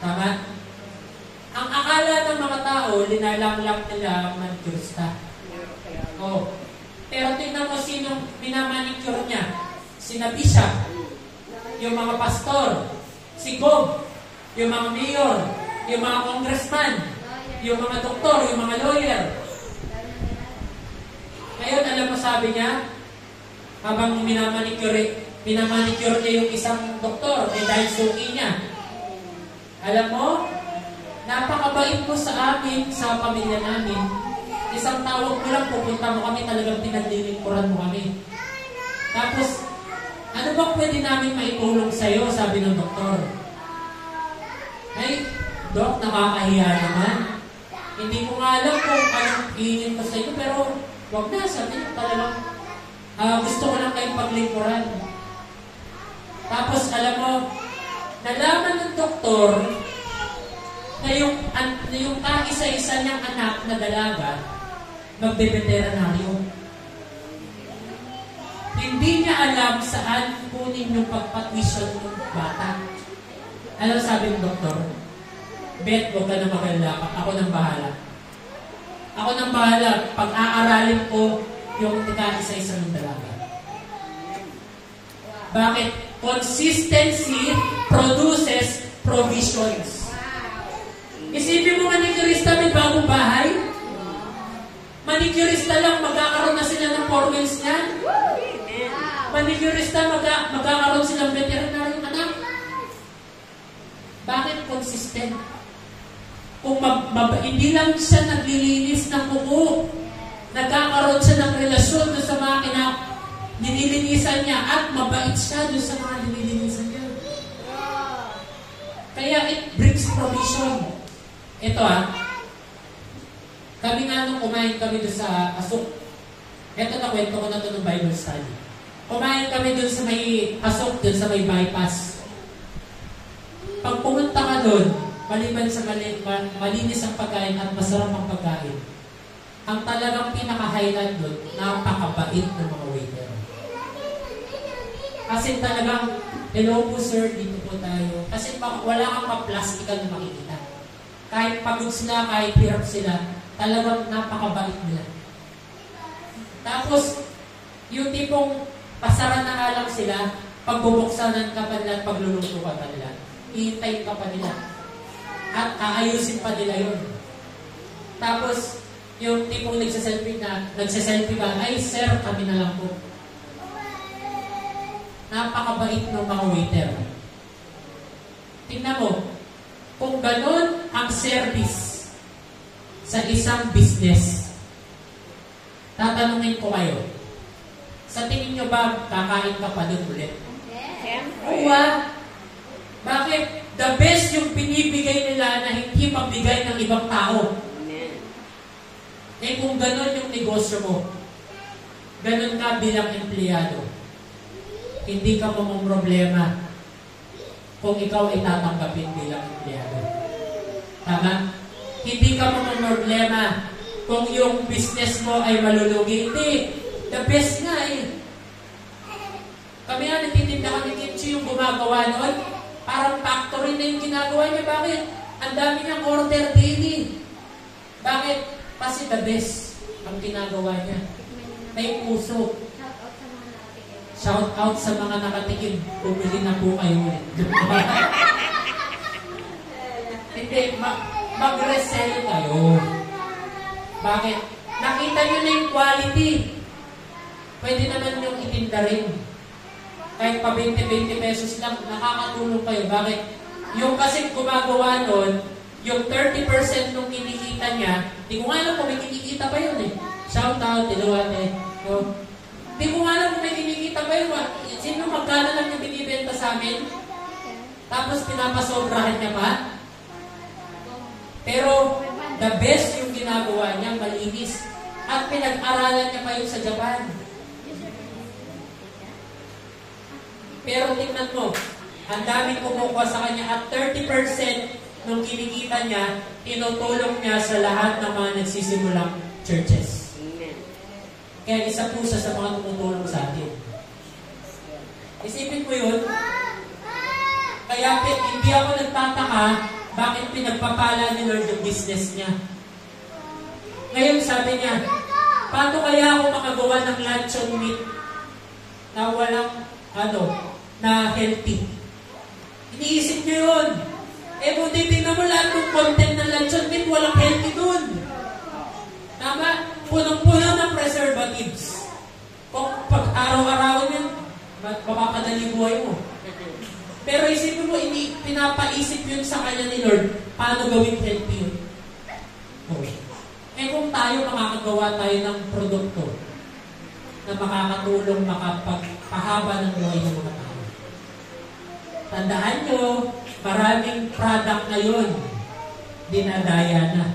Tama? Ang akala ng mga tao, linalang-lang nila manicurista. Pero tingnan mo sinong minamanicure niya. Sina Bishop, yung mga pastor, si Gob, yung mga mayor, yung mga congressman, yung mga doktor, yung mga lawyer. Ngayon, alam mo sabi niya, habang minamanicure niya yung isang doktor, dahil suki niya. Alam mo, napakabait mo sa amin, sa pamilya namin. Isang tawag mo lang, pupunta mo kami, talagang pinaglilingkuran mo kami. Tapos, ano ba pwede namin maitulong sa'yo, sabi ng doktor. Ay, Dok, nakakahiya naman. Hindi ko nga alam kung anong hingin ko sa inyo, pero wag na, sabi niyo talagang gusto ko lang kayong paglingkuran. Tapos, alam mo, nalaman ng doktor na yung isa-isa niyang anak na dalaga, magbe-veterinaryo. Hindi niya alam saan kunin yung pagpatuition ng bata. Ano sabi ng doktor? Bet, huwag ka na magalala. Ako nang bahala. Ako nang bahala. Pag-aaralin ko yung isa-isa ng dalaga. Bakit? Consistency produces provisions. Isipin mo, manicurista may bagong bahay? Manicurista lang, magkakaroon na sila ng 4 wheels niyan. Manicurista, magkakaroon silang veterinary anak. Bakit consistent? Kung hindi lang siya naglilinis ng kuko, nagkakaroon siya ng relasyon doon sa mga nililinisan niya at mabait siya doon sa mga nililinisan niya. Kaya it brings provision. Ito kami nga nung kumain kami doon sa Asok. Ito na kwento ko na ito ng Bible study. Kumain kami doon sa may Asok, doon sa may bypass. Pag pumunta ka doon, maliban sa malinis ang pagkain at masarap ang pagkain, ang talagang pinaka-highlight doon, napakabait ng mga waiter. Kasi talagang, hello po sir, dito po tayo. Kasi wala kang pa-plastikan na makikita. Kahit pagod sila, kahit hirap sila, talagang napakabait nila. Tapos, yung tipong pasara na nga lang sila, pagbubuksanan ka pa nila at pagluluto ka pa nila. Ihintayin ka pa nila. At aayusin pa nila yun. Tapos, yung tipong nagsaselfie ka, ay sir, kami na lang po. Napakabait ng mga waiter. Tingnan mo, kung ganun ang service sa isang business, tatanungin ko kayo, sa tingin nyo ba kakain ka pa doon ulit? Siyempre. Bakit? The best yung binibigay nila na hindi mabigay ng ibang tao. Kung ganun yung negosyo mo, ganun ka bilang empleyado, hindi ka problema kung ikaw ay tatanggapin bilang empleyado. Tama? Hindi ka problema kung yung business mo ay malulugi. Hindi. The best nga Kami nga nagtitinda kami kimchi yung gumagawa noon. Parang factory na yung ginagawa niya. Bakit? Ang dami niyang order daily. Bakit? Kasi the best ang ginagawa niya. May puso. Shout out sa mga nakatikim. Bumili na po kayo ulit. Hindi, mag-resell kayo. Bakit? Nakita nyo na yung quality. Pwede naman yung itinda rin. Kahit pa 20 pesos lang, nakakatulong kayo. Bakit? Yung kasi gumagawa nun, yung 30% nung kinikita niya, di ko nga alam kung may kinikita pa yun Shout out, Diluate. Di ko nga alam kung may kinikita pa yun. Sino magkano lang yung binibenta sa amin? Tapos pinapasobrahan niya pa? Pero, the best yung ginagawa niya, malinis. At pinag-aralan niya pa yun sa Japan. Pero tingnan mo, ang daming kumukuha sa kanya at 30% nung kinikita niya, tinutulong niya sa lahat ng mga nagsisimulang churches. Kaya isa po siya sa mga tumutulong sa atin. Isipin mo yun. Kaya hindi ako nagtataka bakit pinagpapala ni Lord yung business niya. Ngayon sabi niya, paano kaya ako makagawa ng luncheon meat na walang na healthy? Iniisip niyo yun. Kung titignan mo lahat ng content ng luncheon meat, walang healthy dun. Tama? Punong-puno ng preservatives. Kung pag araw-araw yun, mapapadali buhay mo. Pero isipin mo, pinapaisip yun sa kanya ni Lord, paano gawin healthy yun? Kung tayo makakagawa tayo ng produkto na makakatulong makapagpahaba ng buhay ng mga tao. Tandaan nyo, maraming product ngayon, dinadaya na.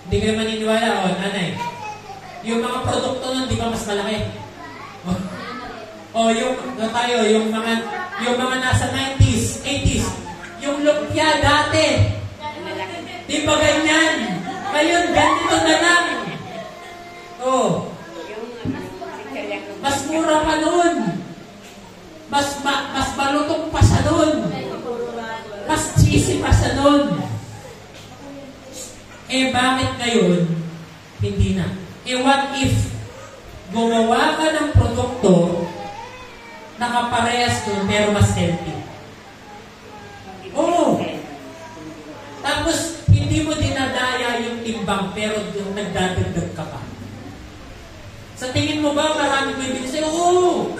Hindi kayo maniniwala, nanay. Yung mga produkto nun, di ba mas malaki? yung mga nasa 90s, 80s, yung lumpia dati, di ba ganyan? Ngayon, ganito na lang. mura pa nun. Mas malutong pa siya nun. Mas cheesy pa siya nun. Eh, bakit ngayon, hindi na? Eh, what if gumawa ka ng produkto na kaparehas nun, pero mas healthy? Oo. Tapos, hindi mo dinadaya yung timbang, pero nagdadagdag ka pa. Sa tingin mo ba, marami bibili sa'yo? Oo.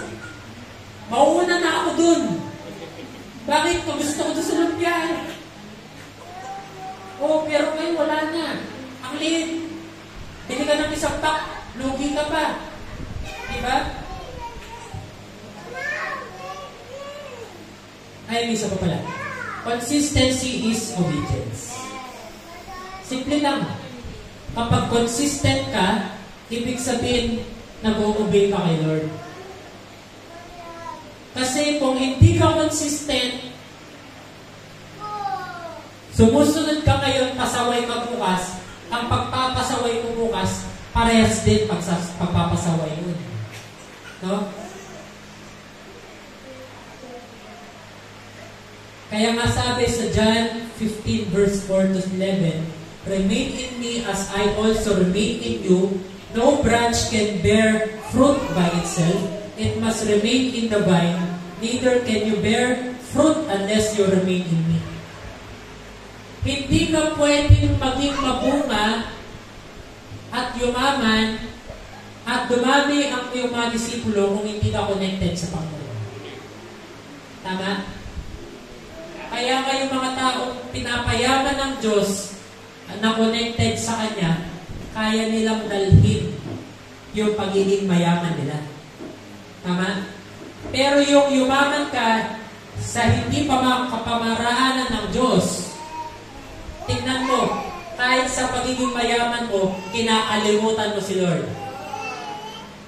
Mauuna na ako dun. Bakit? Gusto ko doon sa lumpia. Oo, pero ngayon wala na. Ang liit. Bili ka ng isang pack, lugi ka pa. Diba? Ay, may isa pa pala. Consistency is obedience. Simple lang. Kapag consistent ka, ibig sabihin, nag-o-obey ka kay Lord. Kasi kung hindi ka consistent, sumusunod ka ngayon, pasaway ka bukas, ang pagpapasaway mo bukas, parehas din pagpapasaway mo. No? Kaya nga sabi sa John 15 verse 4 to 11, "Remain in me as I also remain in you. No branch can bear fruit by itself. It must remain in the vine. Neither can you bear fruit unless you remain in me." Hindi ka pwedeng maging mabunga at yumaman at dumami ang iyong mga disipulo kung hindi ka connected sa Panginoon. Tama? Kaya kayong mga taong pinapayaman ng Diyos na connected sa Kanya, kaya nilang dalhin yung pagiging mayaman nila. Tama? Pero yung yumaman ka sa hindi kapamaraanan ng Diyos, tingnan mo, kahit sa pagiging mayaman mo, kinakalimutan mo si Lord.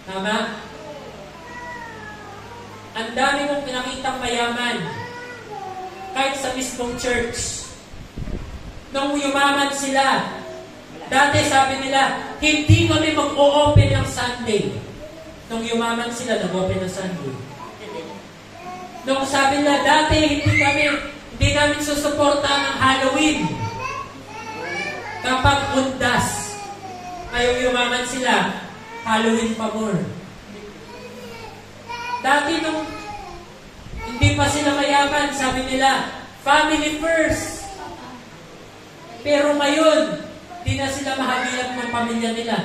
Tama? Ang dami mong pinakitang mayaman, kahit sa mismong church. Nung yumaman sila, dati sabi nila, hindi kami mag-o-open ng Sunday. Nung yumaman sila, nag-open ng Sunday. Nung sabi nila, dati hindi namin susuporta ng Halloween. Kapag undas, ngayong yumaman sila, Halloween pa more. Dati nung hindi pa sila mayaman, sabi nila, family first. Pero ngayon, hindi na sila mahagilap ng pamilya nila.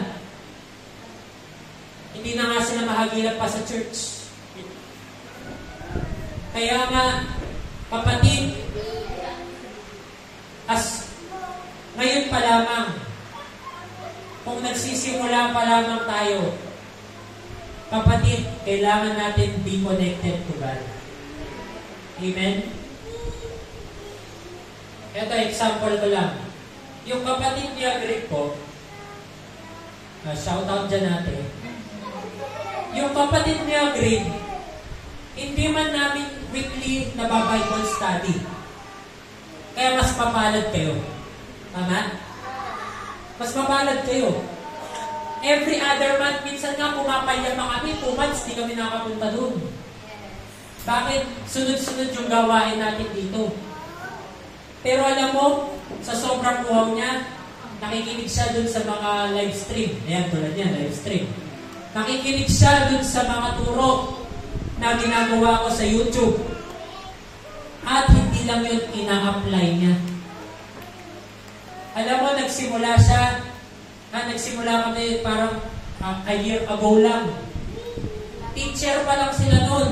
Hindi na nga sila mahagilap pa sa church. Kaya nga, kapatid, ngayon pa lamang, kung nagsisimula pa lamang tayo, kapatid, kailangan natin be connected to God. Amen? Ito, example ko lang. Yung kapatid ni Agripo, shout out dyan natin. Yung kapatid ni Agric, hindi man namin weekly na Bible study. Kaya mas mapalad kayo. Tama? Mas mapalad kayo. Every other month, minsan nga pumapayama kami, 2 months, di kami nakapunta doon. Bakit? Sunod-sunod yung gawain natin dito. Pero alam mo, sa sobrang uhaw niya, nakikinig siya dun sa mga live stream. Ayan, tulad niya, live stream. Nakikinig siya dun sa mga turo na ginagawa ko sa YouTube. At hindi lang yun ina-apply niya. Alam mo, nagsimula kami parang a year ago lang. Teacher pa lang sila noon.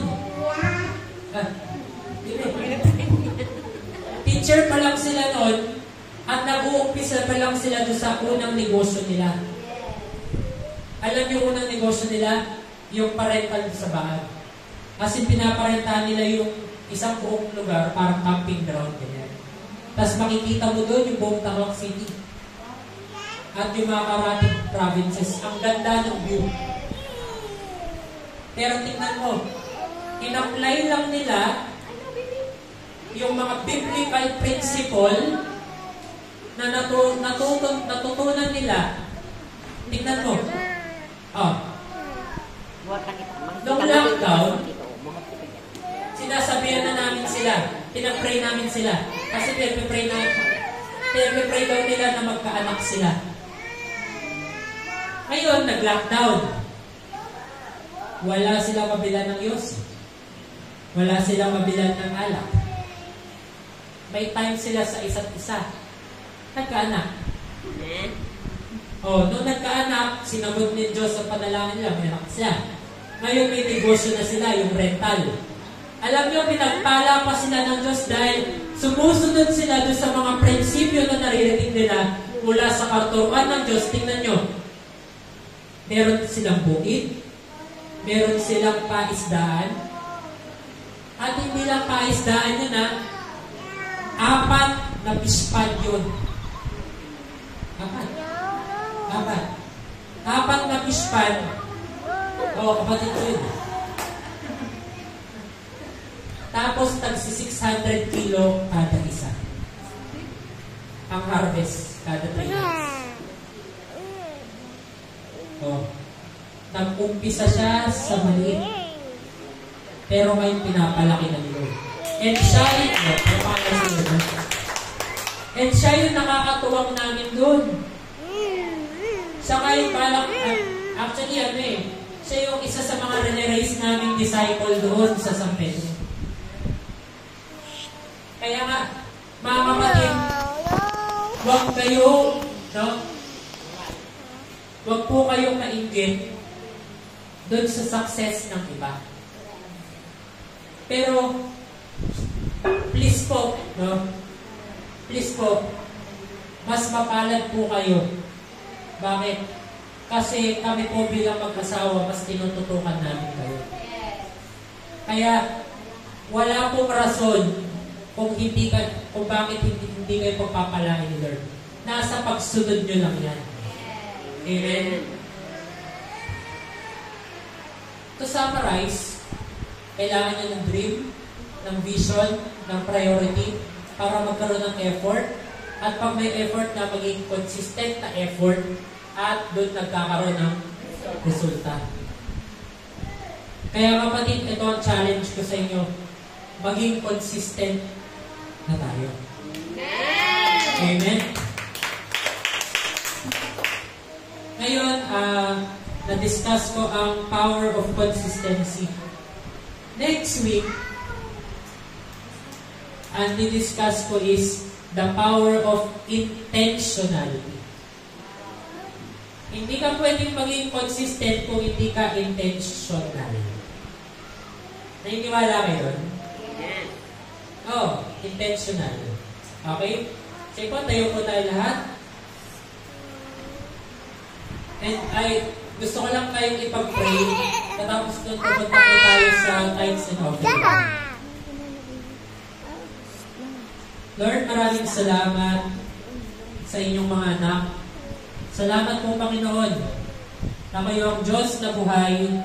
Teacher pa lang sila noon at nag-uumpisa pa lang sila doon sa unang negosyo nila. Alam niyo unang negosyo nila? Yung parental sa bahay. Kasi pinaparentahan nila yung isang buong lugar, parang camping ground. Ganyan. Tapos makikita mo doon yung buong Tarlac City. At yung mga karating provinces. Ang ganda ng view. Pero tingnan mo, in-apply lang nila yung mga biblical principle na natutunan nila. Tingnan mo. Nung sila. Kasi pinag-pray daw nila na magkaanak sila. Ngayon, nag-lockdown. Wala silang mabilan ng Diyos. Wala silang mabilan ng alak. May time sila sa isa't isa. Nagkaanak. Nung nagkaanak, sinabot ni Diyos sa panalangin nila, may anak siya. Ngayon may negosyo na sila, yung rental. Alam niyo, pinagpala pa sila ng Diyos dahil sumusunod sila doon sa mga prinsipyo na naririnig nila mula sa karturuan ng Diyos. Tingnan niyo, meron silang bukid, meron silang paisdaan, at hindi lang paisdaan yun na 4 na pispad yun. 4 na pispad. Kapatid ko yun. Tapos, tagsi 600 kilo kada isa. Ang harvest kada 3 months. Nag-umpisa siya sa maliit. Pero ngayon pinapalaki na nila. And siya yung nakakatuwang namin doon. Siya ngayon siya yung isa sa mga rene-raise naming disciple doon sa San Pedro. Kaya nga, mga kapatid, huwag po kayong mainggit doon sa success ng iba. Pero, please po, mas mapalad po kayo. Bakit? Kasi kami po bilang mag-asawa, mas tinututukan namin kayo. Kaya, wala pong rason kung bakit hindi kayo pagpapalain ni Lord. Nasa pagsunod nyo lang yan. Amen? To summarize, kailangan nyo ng dream, ng vision, ng priority, para magkaroon ng effort. At pag may effort na maging consistent na effort, at doon nagkakaroon ng resulta. Kaya kapatid, ito ang challenge ko sa inyo. Maging consistent na tayo. Amen? Ngayon, na-discuss ko ang power of consistency. Next week, ang di-discuss ko is the power of intentionality. Hindi ka pwedeng maging consistent kung hindi ka intentional. Naniniwala kayo doon? Intentional. Okay? Sige po, tayo po tayo lahat. And gusto ko lang kayong ipag-pray. Katapos doon, pupunta po tayo sa tithes and offering. Lord, maraming salamat sa inyong mga anak. Salamat po, Panginoon, na kayo ang Diyos na buhay,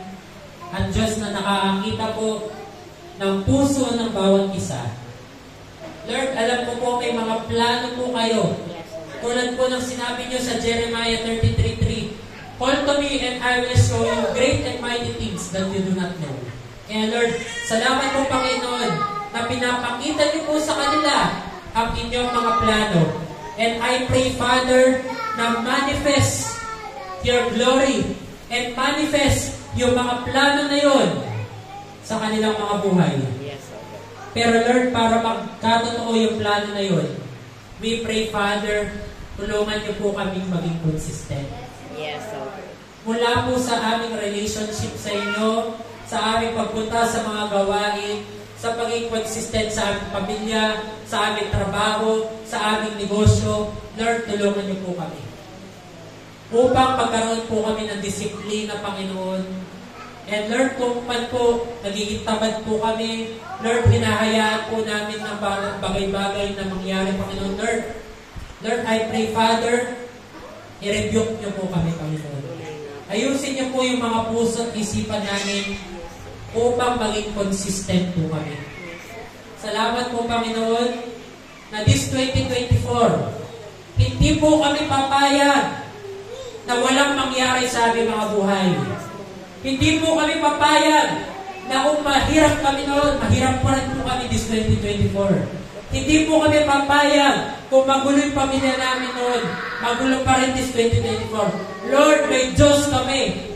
ang Diyos na nakakakita po ng puso ng bawat isa. Lord, alam ko po may mga plano po kayo. Tulad po ng sinabi niyo sa Jeremiah 33:3, "Call to me and I will show you great and mighty things that you do not know." Kaya Lord, salamat po, Panginoon, na pinapakita niyo po sa kanila ang inyong mga plano. And I pray, Father, na manifest your glory and manifest yung mga plano na yun sa kanilang mga buhay. Pero Lord, para magkatotoo yung plano na yun, we pray, Father, tulungan niyo po kaming maging consistent. Mula po sa aming relationship sa inyo, sa aming pagpunta sa mga gawain, sa pagiging consistent sa aming pamilya, sa aming trabaho, sa aming negosyo, Lord, tulungan niyo po kami. Upang magkaroon po kami ng disiplina, Panginoon. And Lord, kung man po, nagiging tamad po kami, Lord, hinahayaan po namin ng bagay-bagay na mangyari, Panginoon. Lord, I pray, Father, i-rebuke niyo po kami, Panginoon. Ayusin niyo po yung mga puso at isipan namin upang maging consistent po kami. Salamat po, Panginoon, na this 2024, hindi po kami papayag na walang mangyari sa aming mga buhay. Hindi po kami papayag na kung mahirap kami noon, mahirap pa rin po kami this 2024. Hindi po kami papayag kung magulo yung pamilya namin noon. Magulo pa rin this 2024. Lord, may Diyos kami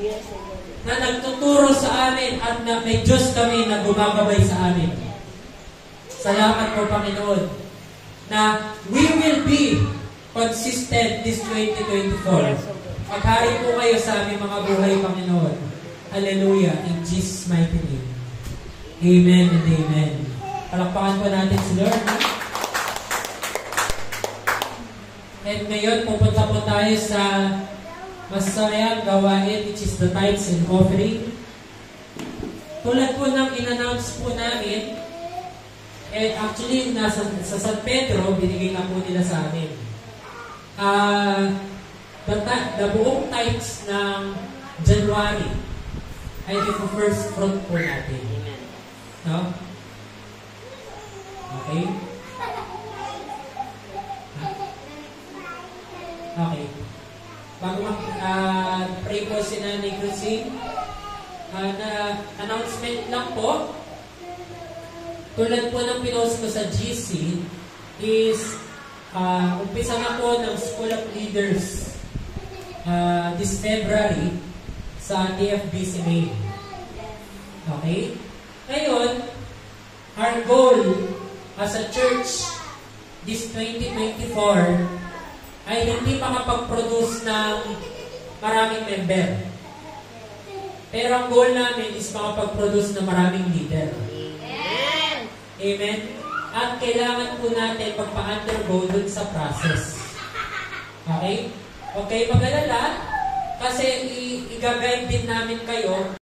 na nagtuturo sa amin at na may Diyos kami na gumagabay sa amin. Salamat po, Panginoon, na we will be consistent this 2024. Maghari po kayo sa aming mga buhay, Panginoon. Hallelujah. In Jesus' mighty name. Amen and amen. Palakpakan po natin si Lord. And ngayon, pupunta po tayo sa masayang gawain, which is the tithes and offering. Tulad po ng in-announce po namin, actually, sa San Pedro, binigay na po nila sa amin. The buong tithes ng January ay i-first fruit po natin. No? Okay? Okay. Bago mag-pray po si Nanay Crucine, na announcement lang po, tulad po ng pinost ko sa GC, is umpisa na po ng School of Leaders this February sa TFBC Main. Okay? Ngayon, our goal as a church this 2024 ay hindi makapag-produce ng maraming member. Pero ang goal namin is makapag-produce ng maraming leader. Amen. Amen? At kailangan po natin magpa-undergo dun sa process. Okay? Okay, mag-alala, kasi i-guide din namin kayo